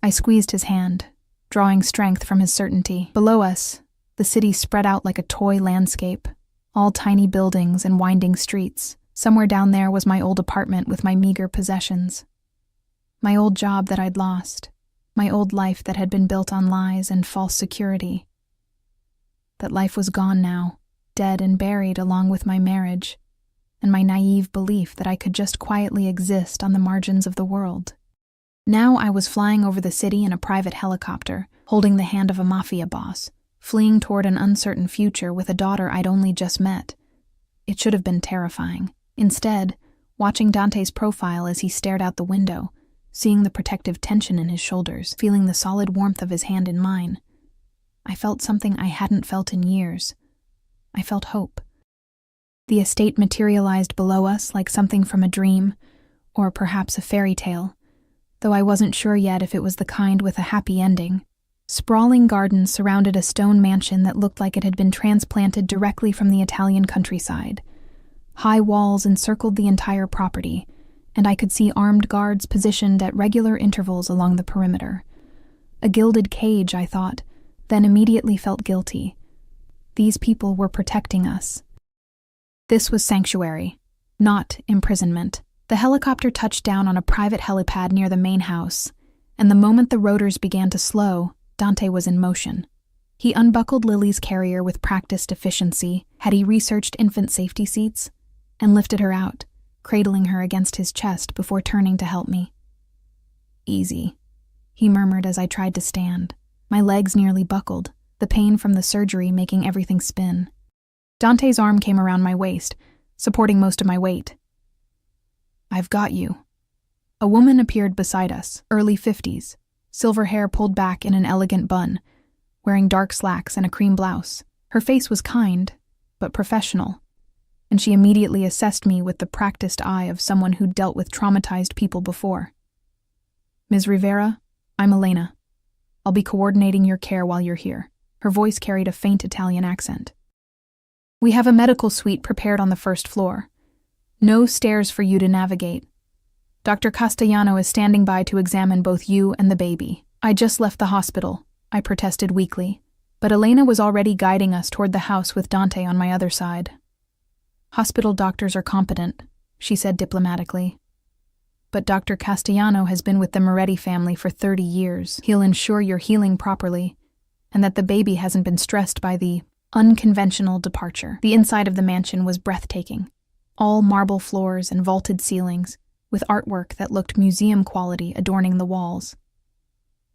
I squeezed his hand, drawing strength from his certainty. Below us, the city spread out like a toy landscape, all tiny buildings and winding streets. Somewhere down there was my old apartment with my meager possessions. My old job that I'd lost. My old life that had been built on lies and false security. That life was gone now, dead and buried along with my marriage, and my naive belief that I could just quietly exist on the margins of the world. Now I was flying over the city in a private helicopter, holding the hand of a mafia boss, fleeing toward an uncertain future with a daughter I'd only just met. It should have been terrifying. Instead, watching Dante's profile as he stared out the window, seeing the protective tension in his shoulders, feeling the solid warmth of his hand in mine, I felt something I hadn't felt in years. I felt hope. The estate materialized below us like something from a dream, or perhaps a fairy tale, though I wasn't sure yet if it was the kind with a happy ending. Sprawling gardens surrounded a stone mansion that looked like it had been transplanted directly from the Italian countryside. High walls encircled the entire property, and I could see armed guards positioned at regular intervals along the perimeter. A gilded cage, I thought, then immediately felt guilty. These people were protecting us. This was sanctuary, not imprisonment. The helicopter touched down on a private helipad near the main house, and the moment the rotors began to slow, Dante was in motion. He unbuckled Lily's carrier with practiced efficiency, had he researched infant safety seats, and lifted her out, cradling her against his chest before turning to help me. "Easy," he murmured as I tried to stand. My legs nearly buckled, the pain from the surgery making everything spin. Dante's arm came around my waist, supporting most of my weight. "I've got you." A woman appeared beside us, early 50s, silver hair pulled back in an elegant bun, wearing dark slacks and a cream blouse. Her face was kind, but professional, and she immediately assessed me with the practiced eye of someone who'd dealt with traumatized people before. "Ms. Rivera, I'm Elena. I'll be coordinating your care while you're here." Her voice carried a faint Italian accent. "We have a medical suite prepared on the first floor. No stairs for you to navigate. Dr. Castellano is standing by to examine both you and the baby." "I just left the hospital," I protested weakly, but Elena was already guiding us toward the house with Dante on my other side. "Hospital doctors are competent," she said diplomatically. "But Dr. Castellano has been with the Moretti family for 30 years. He'll ensure you're healing properly, and that the baby hasn't been stressed by the unconventional departure." The inside of the mansion was breathtaking. All marble floors and vaulted ceilings, with artwork that looked museum quality adorning the walls.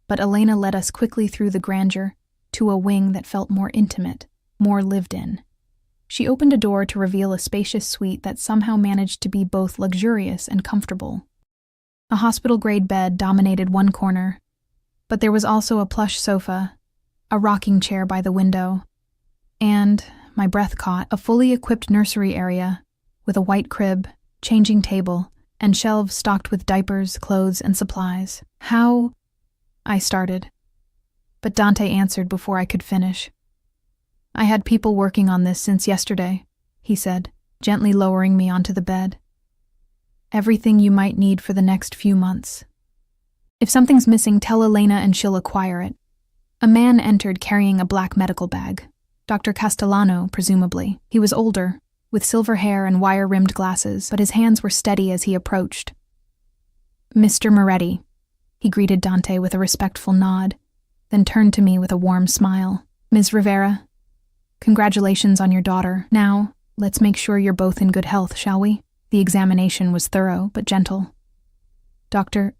But Elena led us quickly through the grandeur to a wing that felt more intimate, more lived in. She opened a door to reveal a spacious suite that somehow managed to be both luxurious and comfortable. A hospital-grade bed dominated one corner, but there was also a plush sofa, a rocking chair by the window, and, my breath caught, a fully equipped nursery area with a white crib, changing table, and shelves stocked with diapers, clothes, and supplies. "How?" I started, but Dante answered before I could finish. "I had people working on this since yesterday," he said, gently lowering me onto the bed. "Everything you might need for the next few months. If something's missing, tell Elena and she'll acquire it." A man entered carrying a black medical bag. Dr. Castellano, presumably. He was older, with silver hair and wire-rimmed glasses, but his hands were steady as he approached. "Mr. Moretti," he greeted Dante with a respectful nod, then turned to me with a warm smile. "Ms. Rivera, congratulations on your daughter. Now, let's make sure you're both in good health, shall we?" The examination was thorough, but gentle. Dr.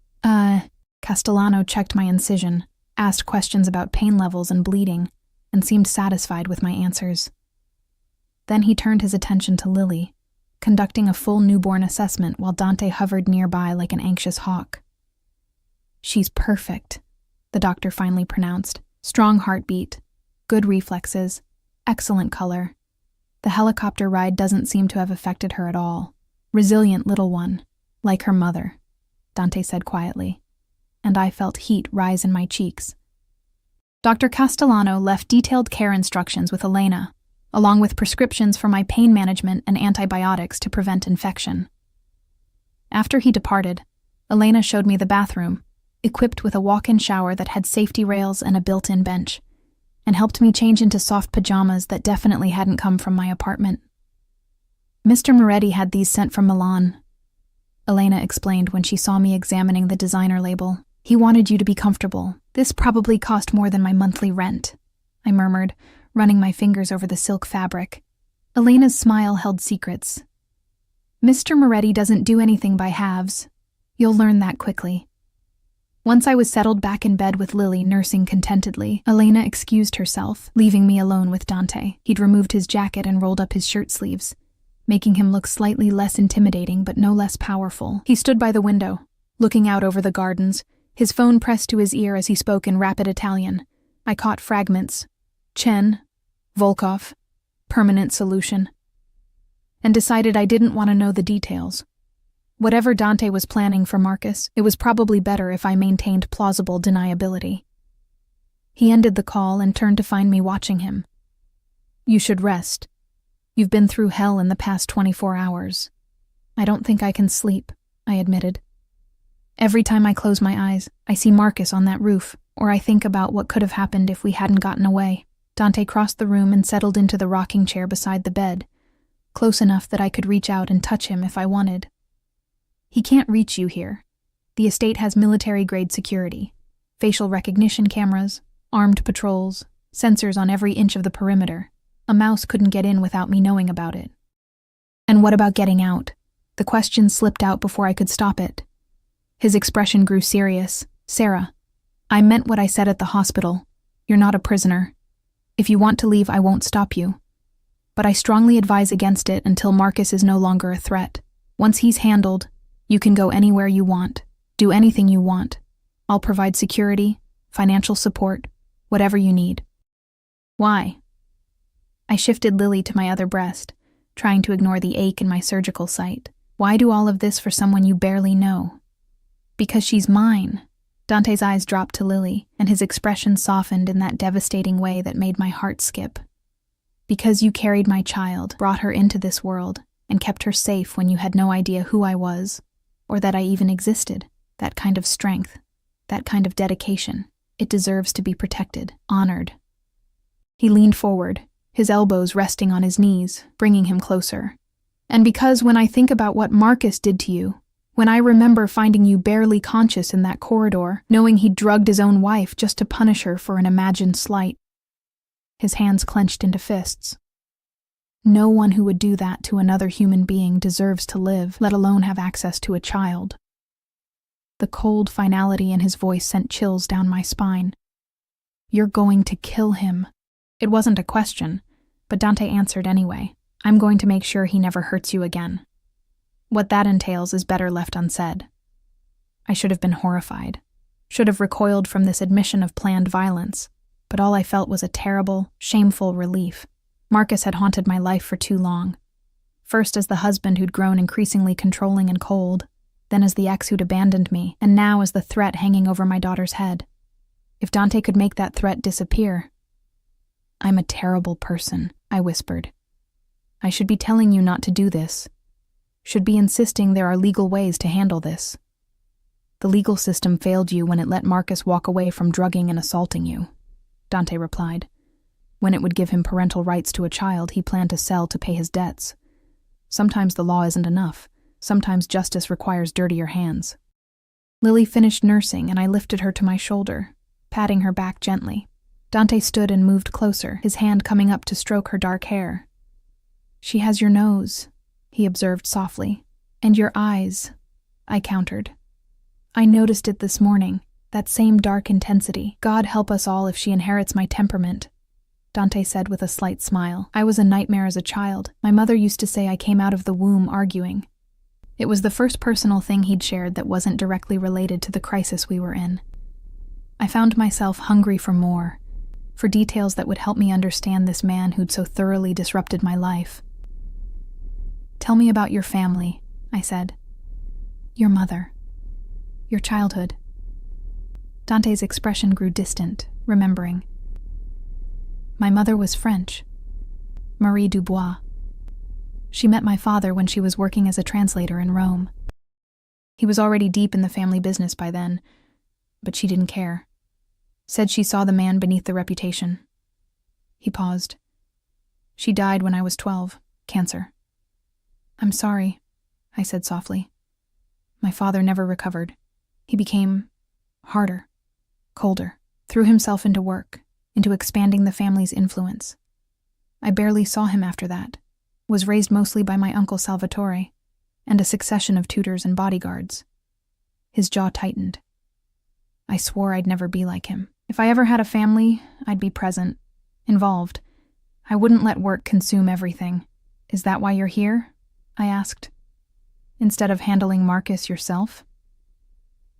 Castellano checked my incision, asked questions about pain levels and bleeding, and seemed satisfied with my answers. Then he turned his attention to Lily, conducting a full newborn assessment while Dante hovered nearby like an anxious hawk. "She's perfect," the doctor finally pronounced. "Strong heartbeat, good reflexes, excellent color. The helicopter ride doesn't seem to have affected her at all. Resilient little one, like her mother," Dante said quietly, and I felt heat rise in my cheeks. Dr. Castellano left detailed care instructions with Elena, along with prescriptions for my pain management and antibiotics to prevent infection. After he departed, Elena showed me the bathroom, equipped with a walk-in shower that had safety rails and a built-in bench, and helped me change into soft pajamas that definitely hadn't come from my apartment. "Mr. Moretti had these sent from Milan," Elena explained when she saw me examining the designer label. "He wanted you to be comfortable. This probably cost more than my monthly rent," I murmured, running my fingers over the silk fabric. Elena's smile held secrets. "Mr. Moretti doesn't do anything by halves. You'll learn that quickly." Once I was settled back in bed with Lily nursing contentedly, Elena excused herself, leaving me alone with Dante. He'd removed his jacket and rolled up his shirt sleeves, making him look slightly less intimidating but no less powerful. He stood by the window, looking out over the gardens, his phone pressed to his ear as he spoke in rapid Italian. I caught fragments. Chen, Volkov, permanent solution, and decided I didn't want to know the details. Whatever Dante was planning for Marcus, it was probably better if I maintained plausible deniability. He ended the call and turned to find me watching him. "You should rest. You've been through hell in the past 24 hours. "I don't think I can sleep," I admitted. "Every time I close my eyes, I see Marcus on that roof, or I think about what could have happened if we hadn't gotten away." Dante crossed the room and settled into the rocking chair beside the bed, close enough that I could reach out and touch him if I wanted. "He can't reach you here. The estate has military-grade security, facial recognition cameras, armed patrols, sensors on every inch of the perimeter. A mouse couldn't get in without me knowing about it." "And what about getting out?" The question slipped out before I could stop it. His expression grew serious. "Sarah, I meant what I said at the hospital. You're not a prisoner. If you want to leave, I won't stop you. But I strongly advise against it until Marcus is no longer a threat. Once he's handled, you can go anywhere you want, do anything you want. I'll provide security, financial support, whatever you need." "Why?" I shifted Lily to my other breast, trying to ignore the ache in my surgical site. "Why do all of this for someone you barely know?" "Because she's mine." Dante's eyes dropped to Lily, and his expression softened in that devastating way that made my heart skip. "Because you carried my child, brought her into this world, and kept her safe when you had no idea who I was, or that I even existed. That kind of strength, that kind of dedication, it deserves to be protected, honored." He leaned forward, his elbows resting on his knees, bringing him closer. "And because when I think about what Marcus did to you, when I remember finding you barely conscious in that corridor, knowing he drugged his own wife just to punish her for an imagined slight." His hands clenched into fists. "No one who would do that to another human being deserves to live, let alone have access to a child." The cold finality in his voice sent chills down my spine. "You're going to kill him." It wasn't a question, but Dante answered anyway. "I'm going to make sure he never hurts you again. What that entails is better left unsaid." I should have been horrified, should have recoiled from this admission of planned violence, but all I felt was a terrible, shameful relief. Marcus had haunted my life for too long. First as the husband who'd grown increasingly controlling and cold, then as the ex who'd abandoned me, and now as the threat hanging over my daughter's head. If Dante could make that threat disappear— "I'm a terrible person," I whispered. "I should be telling you not to do this. Should be insisting there are legal ways to handle this. The legal system failed you when it let Marcus walk away from drugging and assaulting you," Dante replied. "When it would give him parental rights to a child he planned to sell to pay his debts. Sometimes the law isn't enough. Sometimes justice requires dirtier hands." Lily finished nursing, and I lifted her to my shoulder, patting her back gently. Dante stood and moved closer, his hand coming up to stroke her dark hair. "She has your nose," he observed softly. "And your eyes," I countered. "I noticed it this morning, that same dark intensity. God help us all if she inherits my temperament," Dante said with a slight smile. "I was a nightmare as a child. My mother used to say I came out of the womb arguing." It was the first personal thing he'd shared that wasn't directly related to the crisis we were in. I found myself hungry for more, for details that would help me understand this man who'd so thoroughly disrupted my life. "Tell me about your family," I said. "Your mother. Your childhood." Dante's expression grew distant, remembering. "My mother was French. Marie Dubois. She met my father when she was working as a translator in Rome. He was already deep in the family business by then, but she didn't care. Said she saw the man beneath the reputation." He paused. "She died when I was 12, cancer." "I'm sorry," I said softly. "My father never recovered. He became harder, colder, threw himself into work, into expanding the family's influence. I barely saw him after that, was raised mostly by my uncle Salvatore, and a succession of tutors and bodyguards." His jaw tightened. "I swore I'd never be like him. If I ever had a family, I'd be present, involved. I wouldn't let work consume everything. Is that why you're here?" I asked. "Instead of handling Marcus yourself?"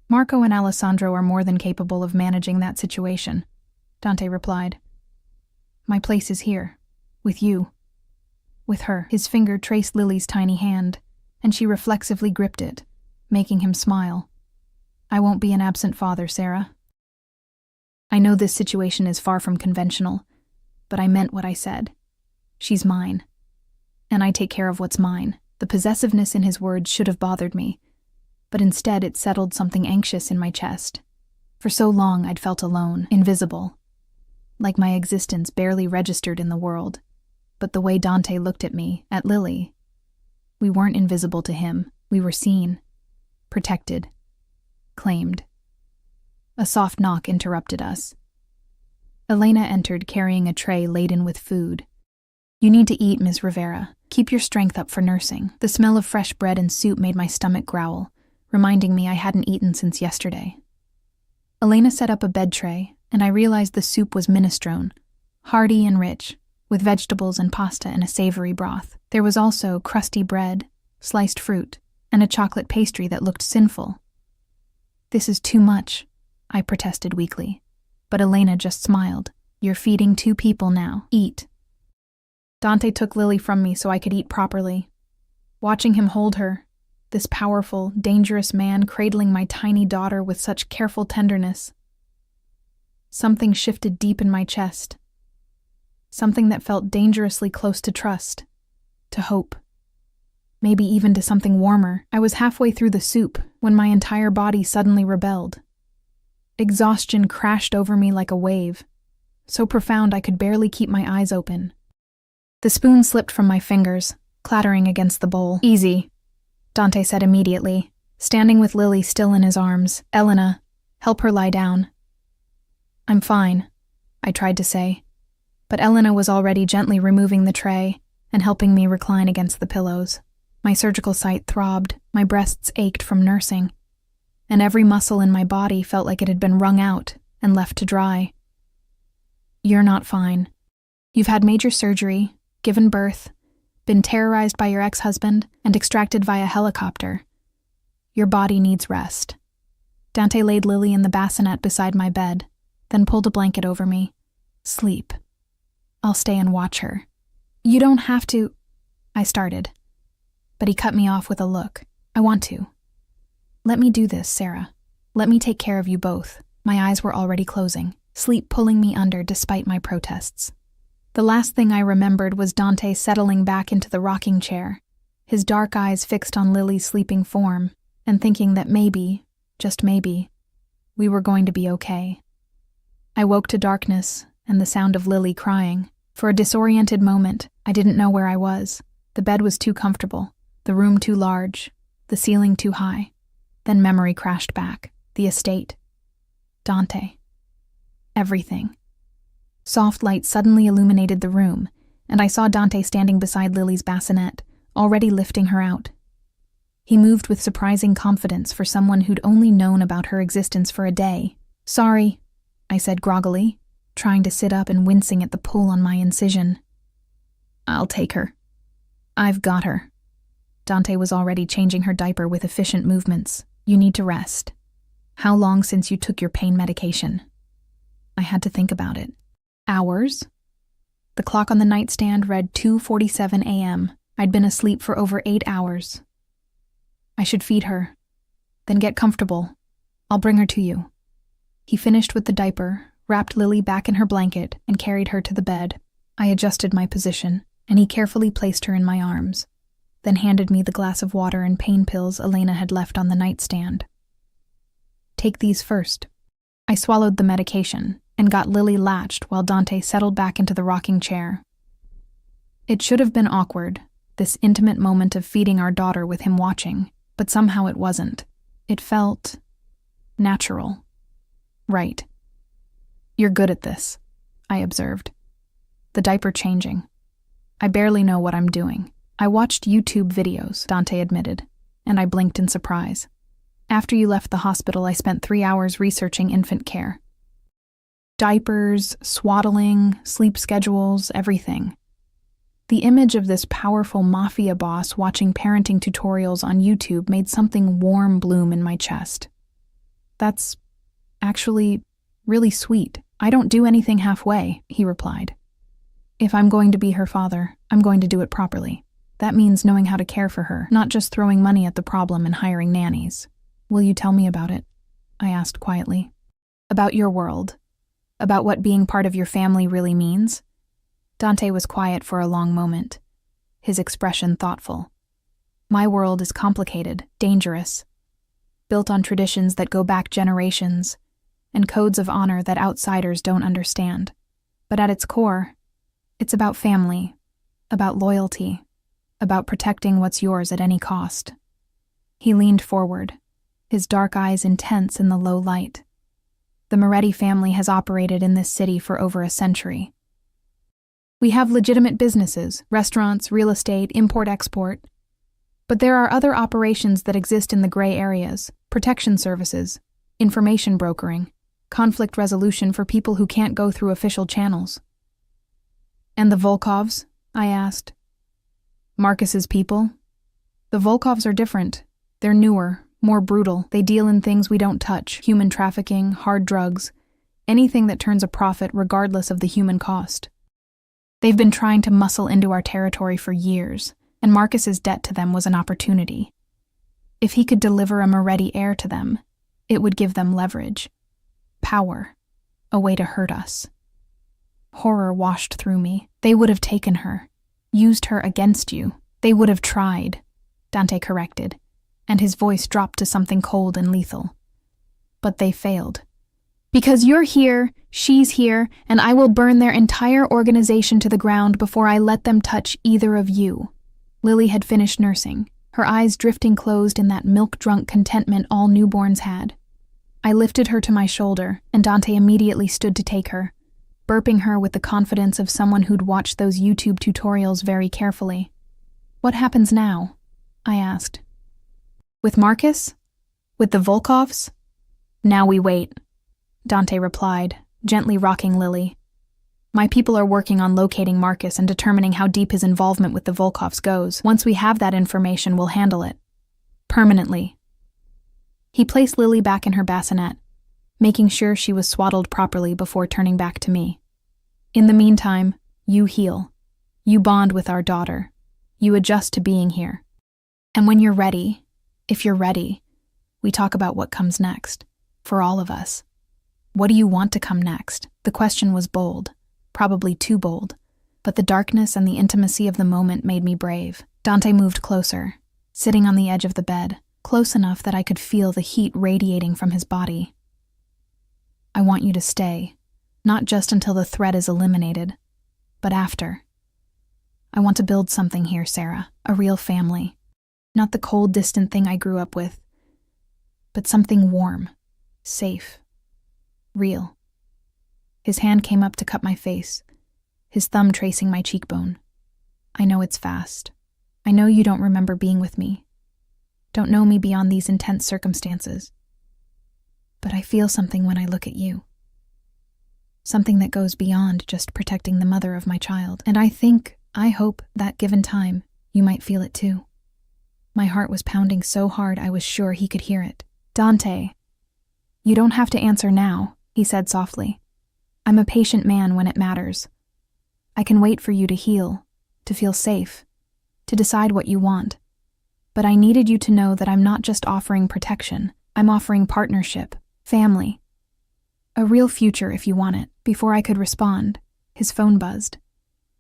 "Marco and Alessandro are more than capable of managing that situation," Dante replied. "My place is here, with you." With her, his finger traced Lily's tiny hand, and she reflexively gripped it, making him smile. "I won't be an absent father, Sarah. I know this situation is far from conventional, but I meant what I said. She's mine. And I take care of what's mine." The possessiveness in his words should have bothered me, but instead it settled something anxious in my chest. For so long I'd felt alone, invisible, like my existence barely registered in the world. But the way Dante looked at me, at Lily, we weren't invisible to him. We were seen, protected, claimed. A soft knock interrupted us. Elena entered carrying a tray laden with food. You need to eat, Ms. Rivera. Keep your strength up for nursing. The smell of fresh bread and soup made my stomach growl, reminding me I hadn't eaten since yesterday. Elena set up a bed tray, and I realized the soup was minestrone, hearty and rich, with vegetables and pasta in a savory broth. There was also crusty bread, sliced fruit, and a chocolate pastry that looked sinful. This is too much, I protested weakly, but Elena just smiled. You're feeding 2 people now. Eat. Dante took Lily from me so I could eat properly. Watching him hold her, this powerful, dangerous man cradling my tiny daughter with such careful tenderness, something shifted deep in my chest. Something that felt dangerously close to trust, to hope, maybe even to something warmer. I was halfway through the soup when my entire body suddenly rebelled. Exhaustion crashed over me like a wave, so profound I could barely keep my eyes open. The spoon slipped from my fingers, clattering against the bowl. Easy, Dante said immediately, standing with Lily still in his arms. Elena, help her lie down. I'm fine, I tried to say, but Elena was already gently removing the tray and helping me recline against the pillows. My surgical site throbbed, my breasts ached from nursing, and every muscle in my body felt like it had been wrung out and left to dry. You're not fine. You've had major surgery, given birth, been terrorized by your ex-husband, and extracted via helicopter. Your body needs rest. Dante laid Lily in the bassinet beside my bed, then pulled a blanket over me. Sleep. I'll stay and watch her. You don't have to, I started, but he cut me off with a look. I want to. Let me do this, Sarah. Let me take care of you both. My eyes were already closing, sleep pulling me under despite my protests. The last thing I remembered was Dante settling back into the rocking chair, his dark eyes fixed on Lily's sleeping form, and thinking that maybe, just maybe, we were going to be okay. I woke to darkness and the sound of Lily crying. For a disoriented moment, I didn't know where I was. The bed was too comfortable, the room too large, the ceiling too high. Then memory crashed back. The estate. Dante. Everything. Soft light suddenly illuminated the room, and I saw Dante standing beside Lily's bassinet, already lifting her out. He moved with surprising confidence for someone who'd only known about her existence for a day. Sorry, I said groggily, trying to sit up and wincing at the pull on my incision. I'll take her. I've got her. Dante was already changing her diaper with efficient movements. You need to rest. How long since you took your pain medication? I had to think about it. Hours? The clock on the nightstand read 2:47 a.m. I'd been asleep for over 8 hours. I should feed her. Then get comfortable. I'll bring her to you. He finished with the diaper, wrapped Lily back in her blanket, and carried her to the bed. I adjusted my position, and he carefully placed her in my arms, then handed me the glass of water and pain pills Elena had left on the nightstand. Take these first. I swallowed the medication and got Lily latched while Dante settled back into the rocking chair. It should have been awkward, this intimate moment of feeding our daughter with him watching, but somehow it wasn't. It felt natural. Right. You're good at this, I observed. The diaper changing. I barely know what I'm doing. I watched YouTube videos, Dante admitted, and I blinked in surprise. After you left the hospital, I spent 3 hours researching infant care. Diapers, swaddling, sleep schedules, everything. The image of this powerful mafia boss watching parenting tutorials on YouTube made something warm bloom in my chest. That's actually really sweet. I don't do anything halfway, he replied. If I'm going to be her father, I'm going to do it properly. That means knowing how to care for her, not just throwing money at the problem and hiring nannies. Will you tell me about it? I asked quietly. About your world. About what being part of your family really means. Dante was quiet for a long moment, his expression thoughtful. My world is complicated, dangerous, built on traditions that go back generations, and codes of honor that outsiders don't understand. But at its core, it's about family, about loyalty, about protecting what's yours at any cost. He leaned forward, his dark eyes intense in the low light. The Moretti family has operated in this city for over a century. We have legitimate businesses, restaurants, real estate, import-export. But there are other operations that exist in the gray areas: protection services, information brokering, conflict resolution for people who can't go through official channels. And the Volkovs? I asked. Marcus's people? The Volkovs are different. They're newer, more brutal. They deal in things we don't touch: human trafficking, hard drugs, anything that turns a profit regardless of the human cost. They've been trying to muscle into our territory for years, and Marcus's debt to them was an opportunity. If he could deliver a Moretti heir to them, it would give them leverage, power, a way to hurt us. Horror washed through me. They would have taken her, used her against you. They would have tried, Dante corrected, and his voice dropped to something cold and lethal. But they failed. Because you're here, she's here, and I will burn their entire organization to the ground before I let them touch either of you. Lily had finished nursing, her eyes drifting closed in that milk-drunk contentment all newborns had. I lifted her to my shoulder, and Dante immediately stood to take her, burping her with the confidence of someone who'd watched those YouTube tutorials very carefully. What happens now? I asked. With Marcus? With the Volkovs? Now we wait, Dante replied, gently rocking Lily. My people are working on locating Marcus and determining how deep his involvement with the Volkovs goes. Once we have that information, we'll handle it. Permanently. He placed Lily back in her bassinet, making sure she was swaddled properly before turning back to me. In the meantime, you heal. You bond with our daughter. You adjust to being here. And when you're ready, if you're ready, we talk about what comes next, for all of us. What do you want to come next? The question was bold, probably too bold, but the darkness and the intimacy of the moment made me brave. Dante moved closer, sitting on the edge of the bed, close enough that I could feel the heat radiating from his body. I want you to stay, not just until the threat is eliminated, but after. I want to build something here, Sarah, a real family. Not the cold, distant thing I grew up with, but something warm, safe, real. His hand came up to cut my face, his thumb tracing my cheekbone. I know it's fast. I know you don't remember being with me, don't know me beyond these intense circumstances. But I feel something when I look at you. Something that goes beyond just protecting the mother of my child. And I hope that given time, you might feel it too. My heart was pounding so hard I was sure he could hear it. Dante, you don't have to answer now, he said softly. I'm a patient man when it matters. I can wait for you to heal, to feel safe, to decide what you want. But I needed you to know that I'm not just offering protection. I'm offering partnership, family, a real future if you want it. Before I could respond, his phone buzzed.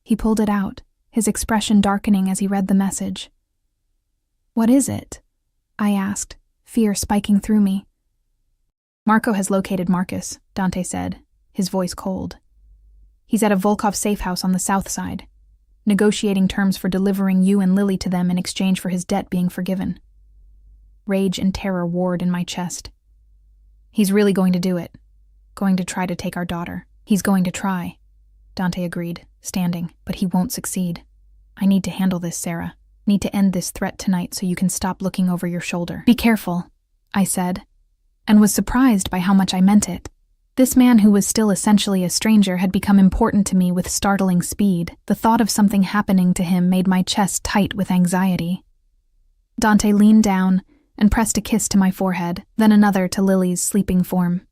He pulled it out, his expression darkening as he read the message. What is it? I asked, fear spiking through me. Marco has located Marcus, Dante said, his voice cold. He's at a Volkov safe house on the south side, negotiating terms for delivering you and Lily to them in exchange for his debt being forgiven. Rage and terror warred in my chest. He's really going to do it. Going to try to take our daughter. He's going to try, Dante agreed, standing, but he won't succeed. I need to handle this, Sarah. Need to end this threat tonight so you can stop looking over your shoulder. Be careful, I said, and was surprised by how much I meant it. This man who was still essentially a stranger had become important to me with startling speed. The thought of something happening to him made my chest tight with anxiety. Dante leaned down and pressed a kiss to my forehead, then another to Lily's sleeping form.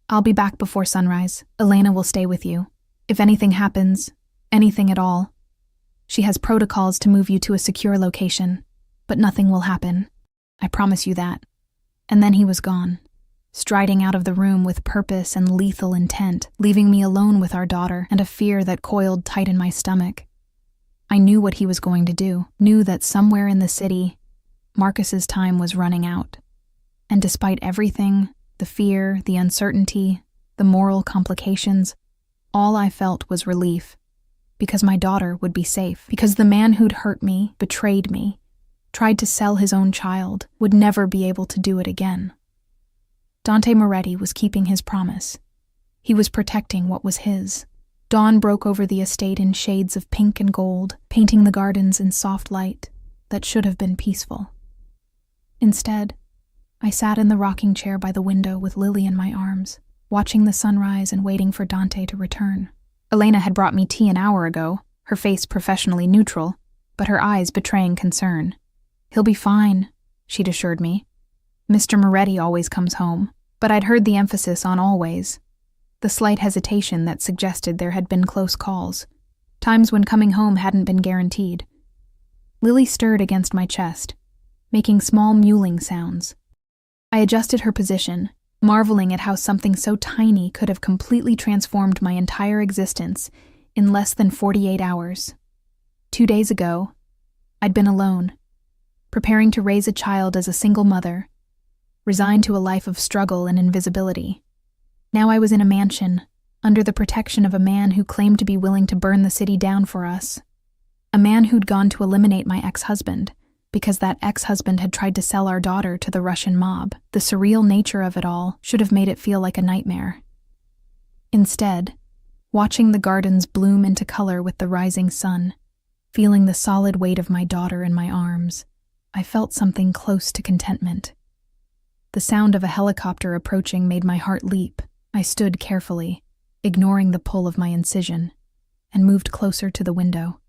I'll be back before sunrise. Elena will stay with you. If anything happens, anything at all, she has protocols to move you to a secure location, but nothing will happen. I promise you that. And then he was gone, striding out of the room with purpose and lethal intent, leaving me alone with our daughter and a fear that coiled tight in my stomach. I knew what he was going to do, knew that somewhere in the city, Marcus's time was running out. And despite everything, the fear, the uncertainty, the moral complications, all I felt was relief. Because my daughter would be safe. Because the man who'd hurt me, betrayed me, tried to sell his own child, would never be able to do it again. Dante Moretti was keeping his promise. He was protecting what was his. Dawn broke over the estate in shades of pink and gold, painting the gardens in soft light that should have been peaceful. Instead, I sat in the rocking chair by the window with Lily in my arms, watching the sunrise and waiting for Dante to return. Elena had brought me tea an hour ago, her face professionally neutral, but her eyes betraying concern. "He'll be fine," she'd assured me. "Mr. Moretti always comes home." But I'd heard the emphasis on always, the slight hesitation that suggested there had been close calls, times when coming home hadn't been guaranteed. Lily stirred against my chest, making small mewling sounds. I adjusted her position, marveling at how something so tiny could have completely transformed my entire existence in less than 48 hours. 2 days ago, I'd been alone, preparing to raise a child as a single mother, resigned to a life of struggle and invisibility. Now I was in a mansion, under the protection of a man who claimed to be willing to burn the city down for us. A man who'd gone to eliminate my ex-husband, because that ex-husband had tried to sell our daughter to the Russian mob. The surreal nature of it all should have made it feel like a nightmare. Instead, watching the gardens bloom into color with the rising sun, feeling the solid weight of my daughter in my arms, I felt something close to contentment. The sound of a helicopter approaching made my heart leap. I stood carefully, ignoring the pull of my incision, and moved closer to the window.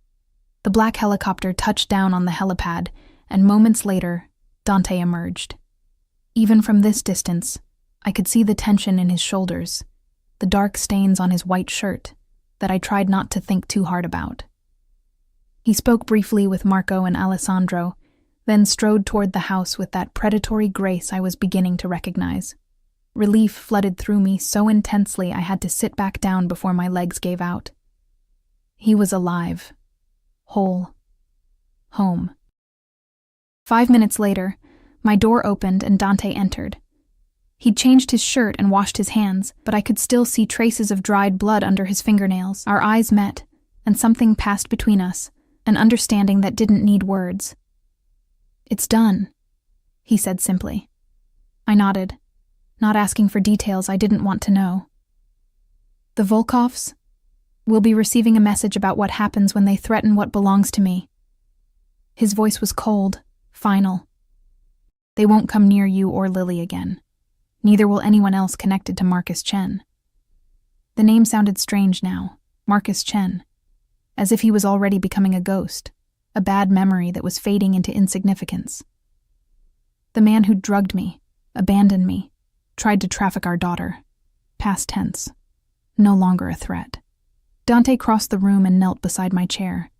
The black helicopter touched down on the helipad, and moments later, Dante emerged. Even from this distance, I could see the tension in his shoulders, the dark stains on his white shirt that I tried not to think too hard about. He spoke briefly with Marco and Alessandro, then strode toward the house with that predatory grace I was beginning to recognize. Relief flooded through me so intensely I had to sit back down before my legs gave out. He was alive, whole, home. 5 minutes later, my door opened and Dante entered. He'd changed his shirt and washed his hands, but I could still see traces of dried blood under his fingernails. Our eyes met, and something passed between us, an understanding that didn't need words. "It's done," he said simply. I nodded, not asking for details I didn't want to know. "The Volkovs will be receiving a message about what happens when they threaten what belongs to me." His voice was cold, final. "They won't come near you or Lily again. Neither will anyone else connected to Marcus Chen." The name sounded strange now, Marcus Chen, as if he was already becoming a ghost, a bad memory that was fading into insignificance. The man who drugged me, abandoned me, tried to traffic our daughter. Past tense. No longer a threat. Dante crossed the room and knelt beside my chair,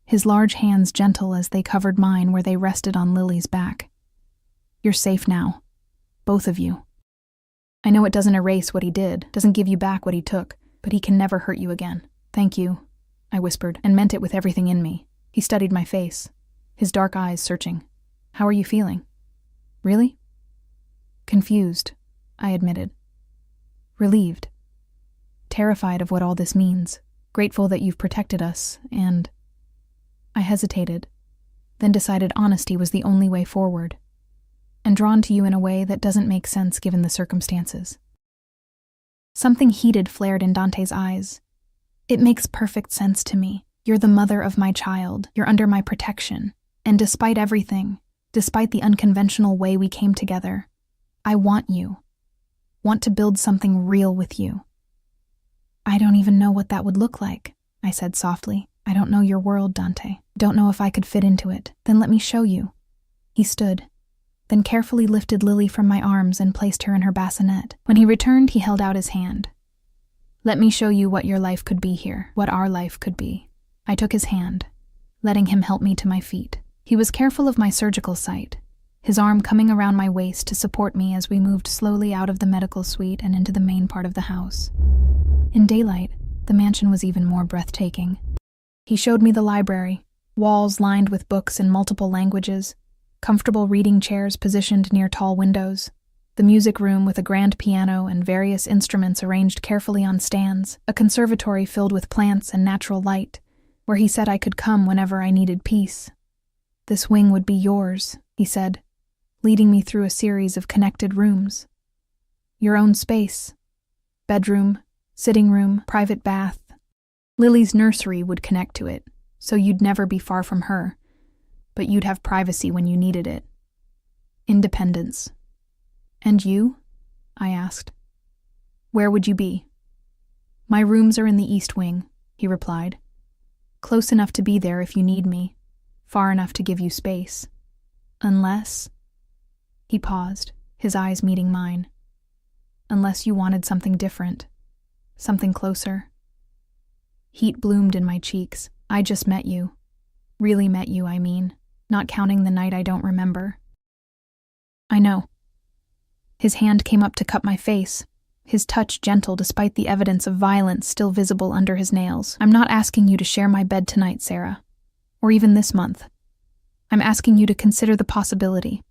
his large hands gentle as they covered mine where they rested on Lily's back. "You're safe now. Both of you. I know it doesn't erase what he did, doesn't give you back what he took, but he can never hurt you again. Thank you," I whispered, and meant it with everything in me. He studied my face, his dark eyes searching. "How are you feeling?" "Really?" "Confused," I admitted. "Relieved. Terrified of what all this means. Grateful that you've protected us, and—" I hesitated, then decided honesty was the only way forward, and drawn to you in a way that doesn't make sense given the circumstances. Something heated flared in Dante's eyes. "It makes perfect sense to me. You're the mother of my child, you're under my protection, and despite everything, despite the unconventional way we came together, I want you. Want to build something real with you." "I don't even know what that would look like," I said softly. "I don't know your world, Dante. Don't know if I could fit into it. Then let me show you." He stood, then carefully lifted Lily from my arms and placed her in her bassinet. When he returned, he held out his hand. "Let me show you what your life could be here, what our life could be." I took his hand, letting him help me to my feet. He was careful of my surgical site, his arm coming around my waist to support me as we moved slowly out of the medical suite and into the main part of the house. In daylight, the mansion was even more breathtaking. He showed me the library, walls lined with books in multiple languages, comfortable reading chairs positioned near tall windows, the music room with a grand piano and various instruments arranged carefully on stands, a conservatory filled with plants and natural light, where he said I could come whenever I needed peace. "This wing would be yours," he said, leading me through a series of connected rooms. "Your own space. Bedroom, sitting room, private bath, Lily's nursery would connect to it, so you'd never be far from her, but you'd have privacy when you needed it. Independence. And you? I asked. Where would you be? My rooms are in the East Wing, he replied. Close enough to be there if you need me, far enough to give you space. Unless... He paused, his eyes meeting mine. Unless you wanted something different, something closer. Heat bloomed in my cheeks. I just met you. Really met you, I mean, not counting the night I don't remember. I know. His hand came up to cup my face, his touch gentle despite the evidence of violence still visible under his nails. I'm not asking you to share my bed tonight, Sarah, or even this month. I'm asking you to consider the possibility.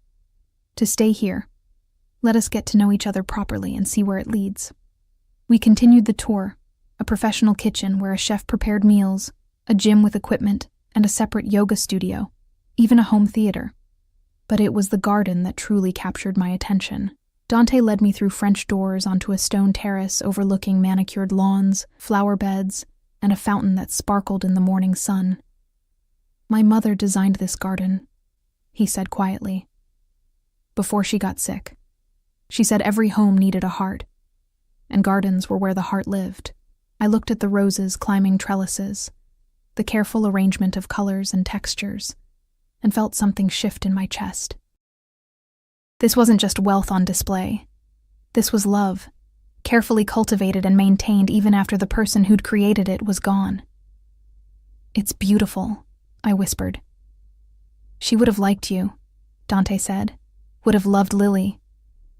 To stay here. Let us get to know each other properly and see where it leads. We continued the tour, a professional kitchen where a chef prepared meals, a gym with equipment, and a separate yoga studio, even a home theater. But it was the garden that truly captured my attention. Dante led me through French doors onto a stone terrace overlooking manicured lawns, flower beds, and a fountain that sparkled in the morning sun. My mother designed this garden, he said quietly, before she got sick. She said every home needed a heart, and gardens were where the heart lived. I looked at the roses climbing trellises, the careful arrangement of colors and textures, and felt something shift in my chest. This wasn't just wealth on display. This was love, carefully cultivated and maintained even after the person who'd created it was gone. It's beautiful, I whispered. She would have liked you, Dante said, would have loved Lily.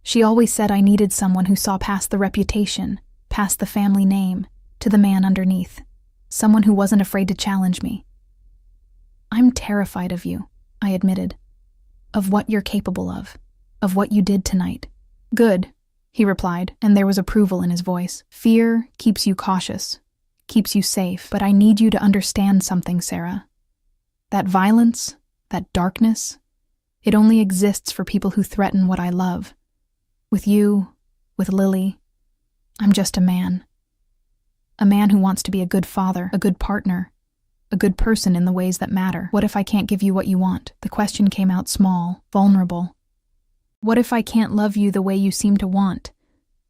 She always said I needed someone who saw past the reputation, past the family name, to the man underneath, someone who wasn't afraid to challenge me. I'm terrified of you, I admitted, of what you're capable of what you did tonight. Good, he replied, and there was approval in his voice. Fear keeps you cautious, keeps you safe, but I need you to understand something, Sarah. That violence, that darkness, it only exists for people who threaten what I love. With you, with Lily, I'm just a man. A man who wants to be a good father, a good partner, a good person in the ways that matter. What if I can't give you what you want? The question came out small, vulnerable. What if I can't love you the way you seem to want?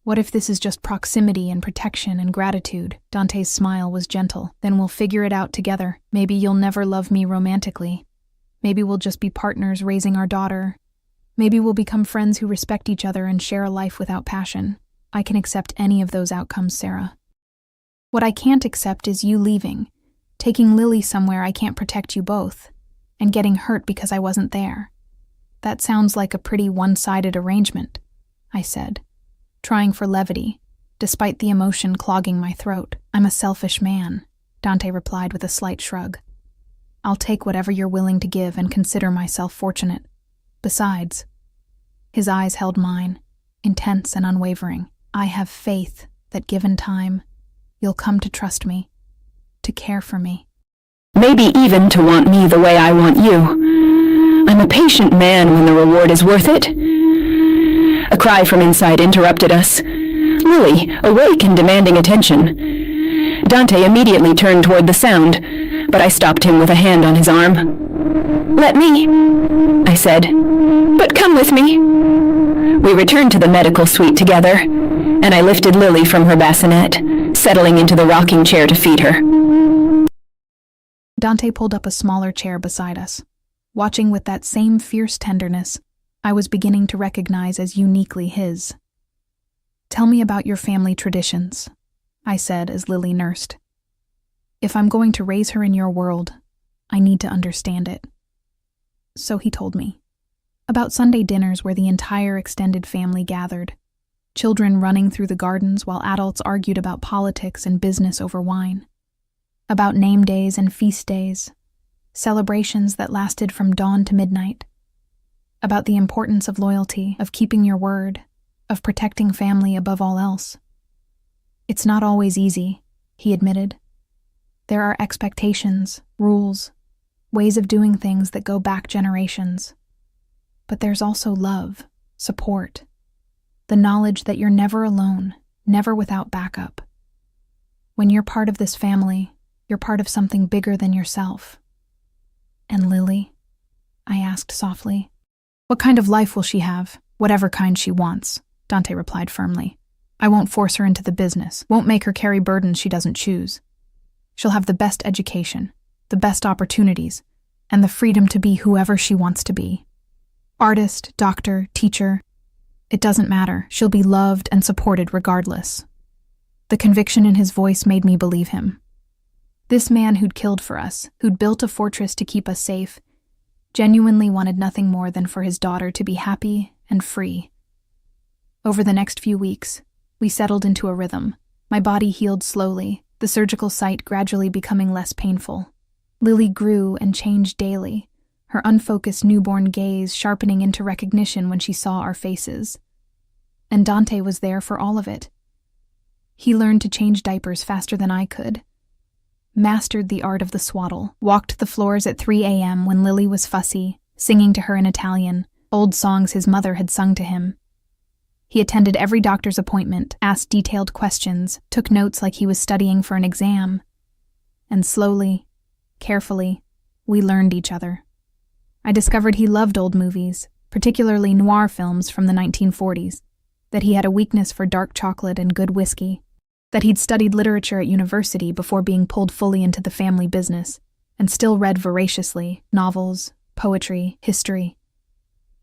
What if this is just proximity and protection and gratitude? Dante's smile was gentle. Then we'll figure it out together. Maybe you'll never love me romantically. Maybe we'll just be partners raising our daughter. Maybe we'll become friends who respect each other and share a life without passion. I can accept any of those outcomes, Sarah. What I can't accept is you leaving, taking Lily somewhere I can't protect you both, and getting hurt because I wasn't there. That sounds like a pretty one-sided arrangement, I said, trying for levity, despite the emotion clogging my throat. I'm a selfish man, Dante replied with a slight shrug. I'll take whatever you're willing to give and consider myself fortunate. Besides, his eyes held mine, intense and unwavering. I have faith that given time, you'll come to trust me, to care for me. Maybe even to want me the way I want you. I'm a patient man when the reward is worth it. A cry from inside interrupted us. Lily, awake and demanding attention. Dante immediately turned toward the sound, but I stopped him with a hand on his arm. Let me, I said, but come with me. We returned to the medical suite together, and I lifted Lily from her bassinet, settling into the rocking chair to feed her. Dante pulled up a smaller chair beside us, watching with that same fierce tenderness I was beginning to recognize as uniquely his. Tell me about your family traditions, I said as Lily nursed. If I'm going to raise her in your world, I need to understand it. So he told me. About Sunday dinners where the entire extended family gathered, children running through the gardens while adults argued about politics and business over wine. About name days and feast days, celebrations that lasted from dawn to midnight. About the importance of loyalty, of keeping your word, of protecting family above all else. It's not always easy, he admitted. There are expectations, rules, ways of doing things that go back generations. But there's also love, support, the knowledge that you're never alone, never without backup. When you're part of this family, You're part of something bigger than yourself. And Lily? I asked softly. What kind of life will she have? Whatever kind she wants, Dante replied firmly. I won't force her into the business, won't make her carry burdens she doesn't choose. She'll have the best education, the best opportunities, and the freedom to be whoever she wants to be. Artist, doctor, teacher, it doesn't matter. She'll be loved and supported regardless. The conviction in his voice made me believe him. This man who'd killed for us, who'd built a fortress to keep us safe, genuinely wanted nothing more than for his daughter to be happy and free. Over the next few weeks, we settled into a rhythm. My body healed slowly, the surgical site gradually becoming less painful. Lily grew and changed daily, her unfocused newborn gaze sharpening into recognition when she saw our faces. And Dante was there for all of it. He learned to change diapers faster than I could, mastered the art of the swaddle, walked the floors at 3 a.m. when Lily was fussy, singing to her in Italian, old songs his mother had sung to him. He attended every doctor's appointment, asked detailed questions, took notes like he was studying for an exam. And slowly, carefully, we learned each other. I discovered he loved old movies, particularly noir films from the 1940s, that he had a weakness for dark chocolate and good whiskey, that he'd studied literature at university before being pulled fully into the family business, and still read voraciously, novels, poetry, history.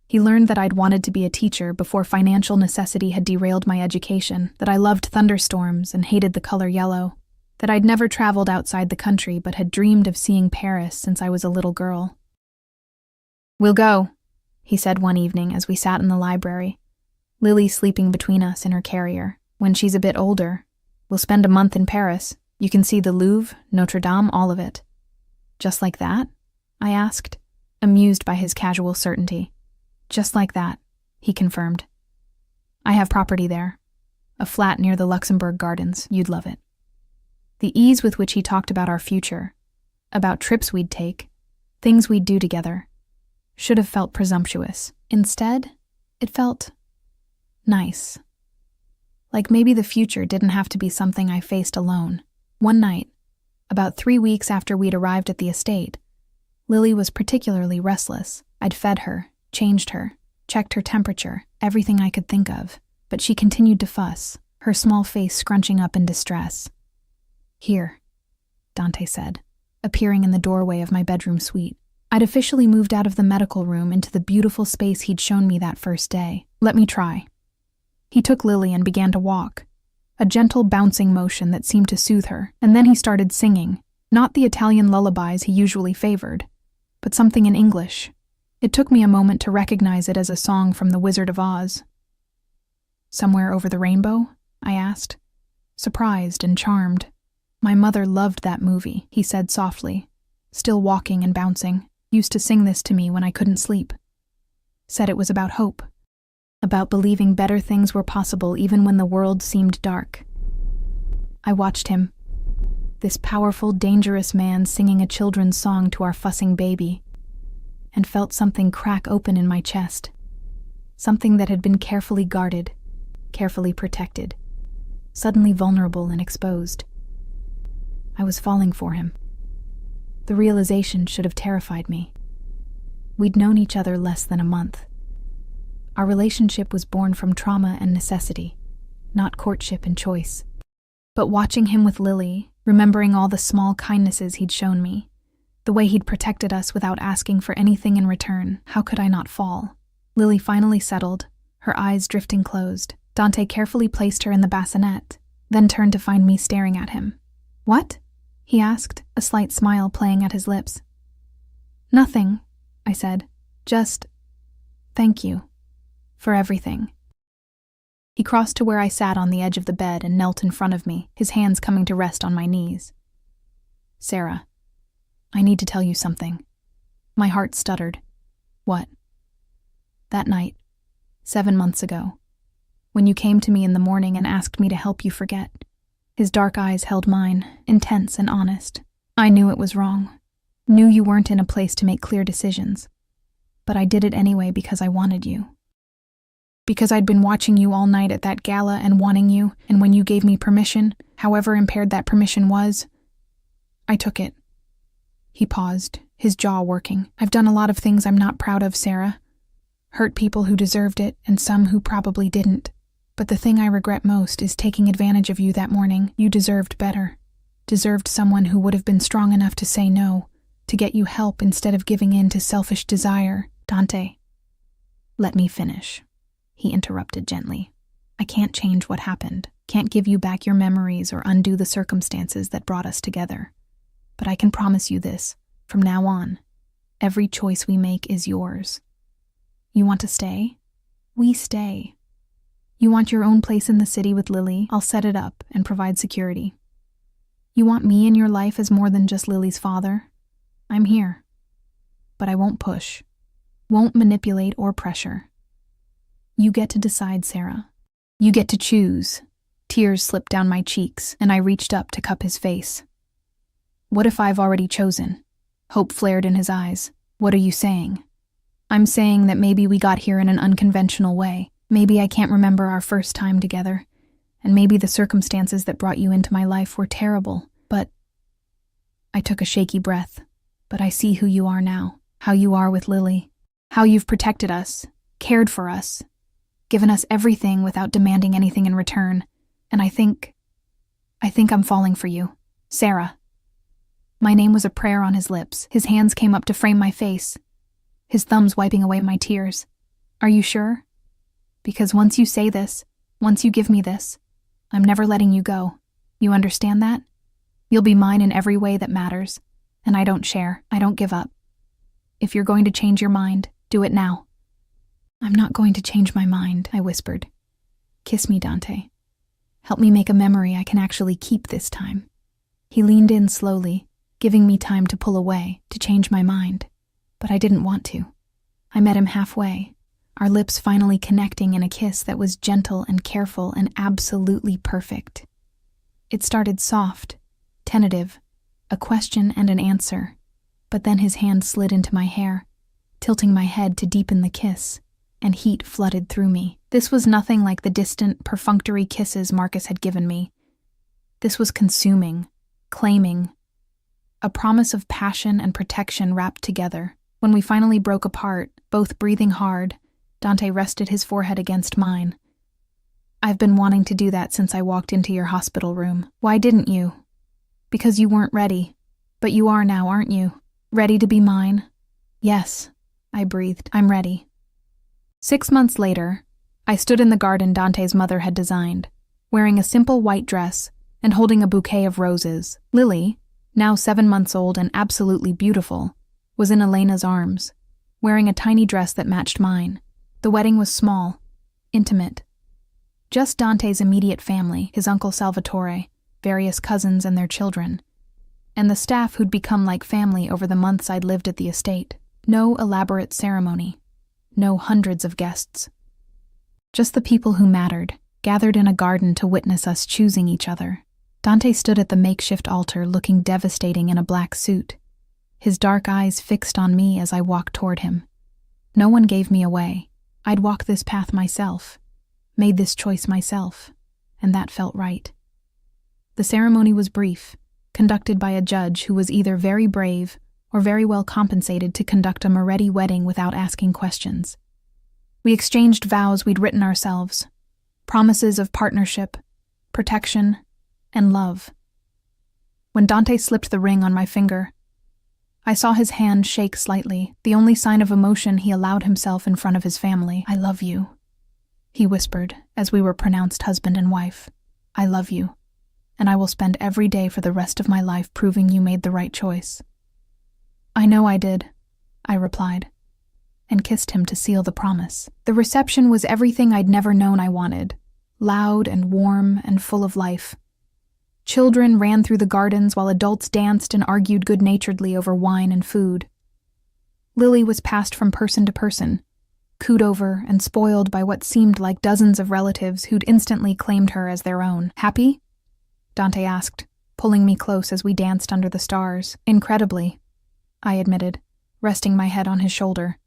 He learned that I'd wanted to be a teacher before financial necessity had derailed my education, that I loved thunderstorms and hated the color yellow, that I'd never traveled outside the country but had dreamed of seeing Paris since I was a little girl. We'll go, he said one evening as we sat in the library, Lily sleeping between us in her carrier. When she's a bit older, we'll spend a month in Paris. You can see the Louvre, Notre Dame, all of it. Just like that? I asked, amused by his casual certainty. Just like that, he confirmed. I have property there. A flat near the Luxembourg Gardens. You'd love it. The ease with which he talked about our future, about trips we'd take, things we'd do together, should have felt presumptuous. Instead, it felt nice. Like maybe the future didn't have to be something I faced alone. One night, about 3 weeks after we'd arrived at the estate, Lily was particularly restless. I'd fed her, changed her, checked her temperature, everything I could think of, but she continued to fuss, her small face scrunching up in distress. Here, Dante said, appearing in the doorway of my bedroom suite. I'd officially moved out of the medical room into the beautiful space he'd shown me that first day. Let me try. He took Lily and began to walk, a gentle bouncing motion that seemed to soothe her, and then he started singing, not the Italian lullabies he usually favored, but something in English. It took me a moment to recognize it as a song from The Wizard of Oz. Somewhere over the rainbow? I asked, surprised and charmed. My mother loved that movie, he said softly, still walking and bouncing, used to sing this to me when I couldn't sleep. Said it was about hope, about believing better things were possible even when the world seemed dark. I watched him, this powerful, dangerous man singing a children's song to our fussing baby, and felt something crack open in my chest, something that had been carefully guarded, carefully protected, suddenly vulnerable and exposed. I was falling for him. The realization should have terrified me. We'd known each other less than a month. Our relationship was born from trauma and necessity, not courtship and choice. But watching him with Lily, remembering all the small kindnesses he'd shown me, the way he'd protected us without asking for anything in return, how could I not fall? Lily finally settled, her eyes drifting closed. Dante carefully placed her in the bassinet, then turned to find me staring at him. What? He asked, a slight smile playing at his lips. Nothing, I said. Just thank you for everything. He crossed to where I sat on the edge of the bed and knelt in front of me, his hands coming to rest on my knees. Sarah, I need to tell you something. My heart stuttered. What? That night, 7 months ago, when you came to me in the morning and asked me to help you forget. His dark eyes held mine, intense and honest. I knew it was wrong. Knew you weren't in a place to make clear decisions. But I did it anyway because I wanted you. Because I'd been watching you all night at that gala and wanting you, and when you gave me permission, however impaired that permission was, I took it. He paused, his jaw working. I've done a lot of things I'm not proud of, Sarah. Hurt people who deserved it and some who probably didn't. But the thing I regret most is taking advantage of you that morning. You deserved better. Deserved someone who would have been strong enough to say no, to get you help instead of giving in to selfish desire. Dante. Let me finish, he interrupted gently. I can't change what happened, can't give you back your memories or undo the circumstances that brought us together. But I can promise you this, from now on, every choice we make is yours. You want to stay? We stay. You want your own place in the city with Lily? I'll set it up and provide security. You want me in your life as more than just Lily's father? I'm here. But I won't push, won't manipulate or pressure. You get to decide, Sarah. You get to choose. Tears slipped down my cheeks, and I reached up to cup his face. What if I've already chosen? Hope flared in his eyes. What are you saying? I'm saying that maybe we got here in an unconventional way. Maybe I can't remember our first time together. And maybe the circumstances that brought you into my life were terrible. But I took a shaky breath. But I see who you are now. How you are with Lily. How you've protected us, cared for us, given us everything without demanding anything in return. And I think I'm falling for you. Sarah. My name was a prayer on his lips. His hands came up to frame my face, his thumbs wiping away my tears. Are you sure? Because once you say this, once you give me this, I'm never letting you go. You understand that? You'll be mine in every way that matters. And I don't share. I don't give up. If you're going to change your mind, do it now. I'm not going to change my mind, I whispered. Kiss me, Dante. Help me make a memory I can actually keep this time. He leaned in slowly, giving me time to pull away, to change my mind. But I didn't want to. I met him halfway, our lips finally connecting in a kiss that was gentle and careful and absolutely perfect. It started soft, tentative, a question and an answer, but then his hand slid into my hair, tilting my head to deepen the kiss, and heat flooded through me. This was nothing like the distant, perfunctory kisses Marcus had given me. This was consuming, claiming, a promise of passion and protection wrapped together. When we finally broke apart, both breathing hard, Dante rested his forehead against mine. I've been wanting to do that since I walked into your hospital room. Why didn't you? Because you weren't ready. But you are now, aren't you? Ready to be mine? Yes, I breathed. I'm ready. 6 months later, I stood in the garden Dante's mother had designed, wearing a simple white dress and holding a bouquet of roses. Lily, now 7 months old and absolutely beautiful, was in Elena's arms, wearing a tiny dress that matched mine. The wedding was small, intimate. Just Dante's immediate family, his uncle Salvatore, various cousins and their children, and the staff who'd become like family over the months I'd lived at the estate. No elaborate ceremony, no hundreds of guests. Just the people who mattered, gathered in a garden to witness us choosing each other. Dante stood at the makeshift altar looking devastating in a black suit, his dark eyes fixed on me as I walked toward him. No one gave me away. I'd walked this path myself, made this choice myself, and that felt right. The ceremony was brief, conducted by a judge who was either very brave or very well compensated to conduct a Moretti wedding without asking questions. We exchanged vows we'd written ourselves, promises of partnership, protection, and love. When Dante slipped the ring on my finger, I saw his hand shake slightly, the only sign of emotion he allowed himself in front of his family. I love you, he whispered as we were pronounced husband and wife. I love you, and I will spend every day for the rest of my life proving you made the right choice. I know I did, I replied, and kissed him to seal the promise. The reception was everything I'd never known I wanted, loud and warm and full of life. Children ran through the gardens while adults danced and argued good-naturedly over wine and food. Lily was passed from person to person, cooed over and spoiled by what seemed like dozens of relatives who'd instantly claimed her as their own. Happy? Dante asked, pulling me close as we danced under the stars. Incredibly, I admitted, resting my head on his shoulder.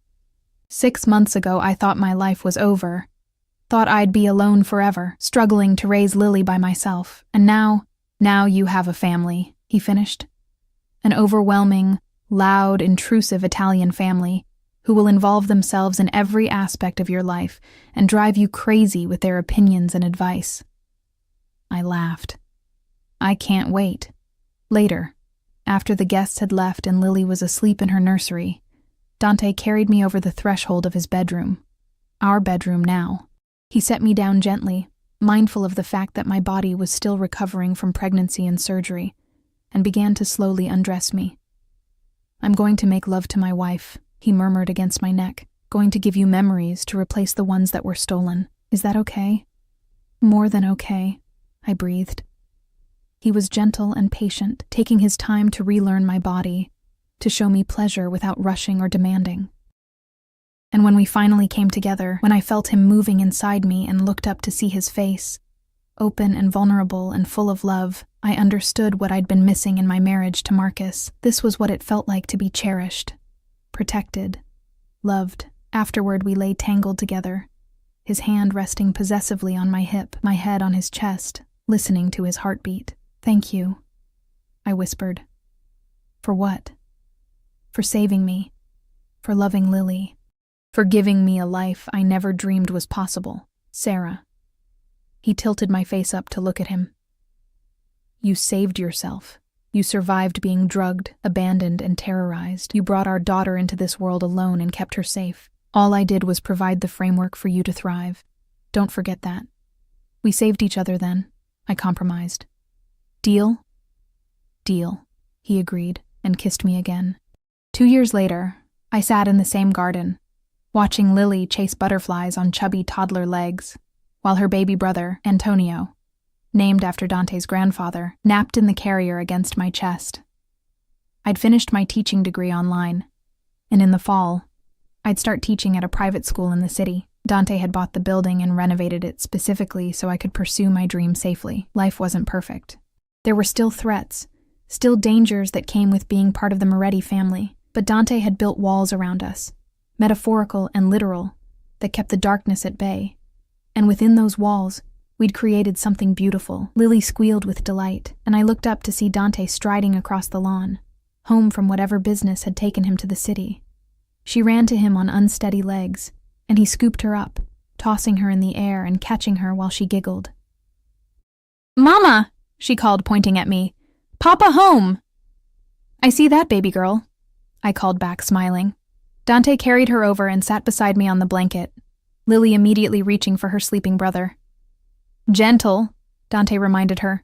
6 months ago I thought my life was over, thought I'd be alone forever, struggling to raise Lily by myself, and now you have a family, he finished. an overwhelming, loud, intrusive Italian family who will involve themselves in every aspect of your life and drive you crazy with their opinions and advice. I laughed. I can't wait. Later, after the guests had left and Lily was asleep in her nursery, Dante carried me over the threshold of his bedroom. Our bedroom now. He set me down gently, mindful of the fact that my body was still recovering from pregnancy and surgery, and began to slowly undress me. "I'm going to make love to my wife," he murmured against my neck, "going to give you memories to replace the ones that were stolen. Is that okay?" "More than okay," I breathed. He was gentle and patient, taking his time to relearn my body, to show me pleasure without rushing or demanding. And when we finally came together, when I felt him moving inside me and looked up to see his face, open and vulnerable and full of love, I understood what I'd been missing in my marriage to Marcus. This was what it felt like to be cherished, protected, loved. Afterward, we lay tangled together, his hand resting possessively on my hip, my head on his chest, listening to his heartbeat. "Thank you," I whispered. "For what?" "For saving me, for loving Lily, for giving me a life I never dreamed was possible. Sarah." He tilted my face up to look at him. "You saved yourself. You survived being drugged, abandoned, and terrorized. You brought our daughter into this world alone and kept her safe. All I did was provide the framework for you to thrive. Don't forget that. We saved each other then," I compromised. "Deal?" "Deal," he agreed and kissed me again. 2 years later, I sat in the same garden, watching Lily chase butterflies on chubby toddler legs, while her baby brother, Antonio, named after Dante's grandfather, napped in the carrier against my chest. I'd finished my teaching degree online, and in the fall, I'd start teaching at a private school in the city. Dante had bought the building and renovated it specifically so I could pursue my dream safely. Life wasn't perfect. There were still threats, still dangers that came with being part of the Moretti family, but Dante had built walls around us, metaphorical and literal, that kept the darkness at bay. And within those walls, we'd created something beautiful. Lily squealed with delight, and I looked up to see Dante striding across the lawn, home from whatever business had taken him to the city. She ran to him on unsteady legs, and he scooped her up, tossing her in the air and catching her while she giggled. "Mama!" she called, pointing at me. "Papa home!" "I see that, baby girl," I called back, smiling. Dante carried her over and sat beside me on the blanket, Lily immediately reaching for her sleeping brother. "Gentle," Dante reminded her.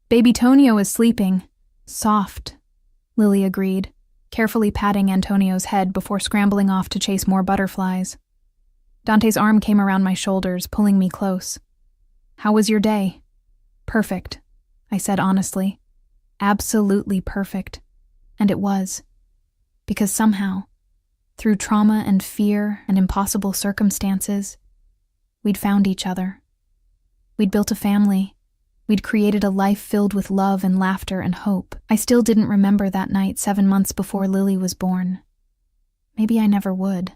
"Baby Tonio is sleeping." "Soft," Lily agreed, carefully patting Antonio's head before scrambling off to chase more butterflies. Dante's arm came around my shoulders, pulling me close. "How was your day?" "Perfect," I said honestly. "Absolutely perfect." And it was. Because somehow, through trauma and fear and impossible circumstances, we'd found each other. We'd built a family. We'd created a life filled with love and laughter and hope. I still didn't remember that night 7 months before Lily was born. Maybe I never would.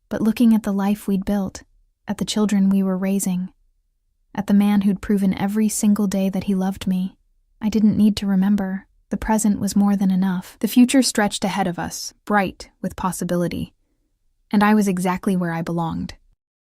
But looking at the life we'd built, at the children we were raising, at the man who'd proven every single day that he loved me, I didn't need to remember. The present was more than enough. The future stretched ahead of us, bright with possibility. And I was exactly where I belonged.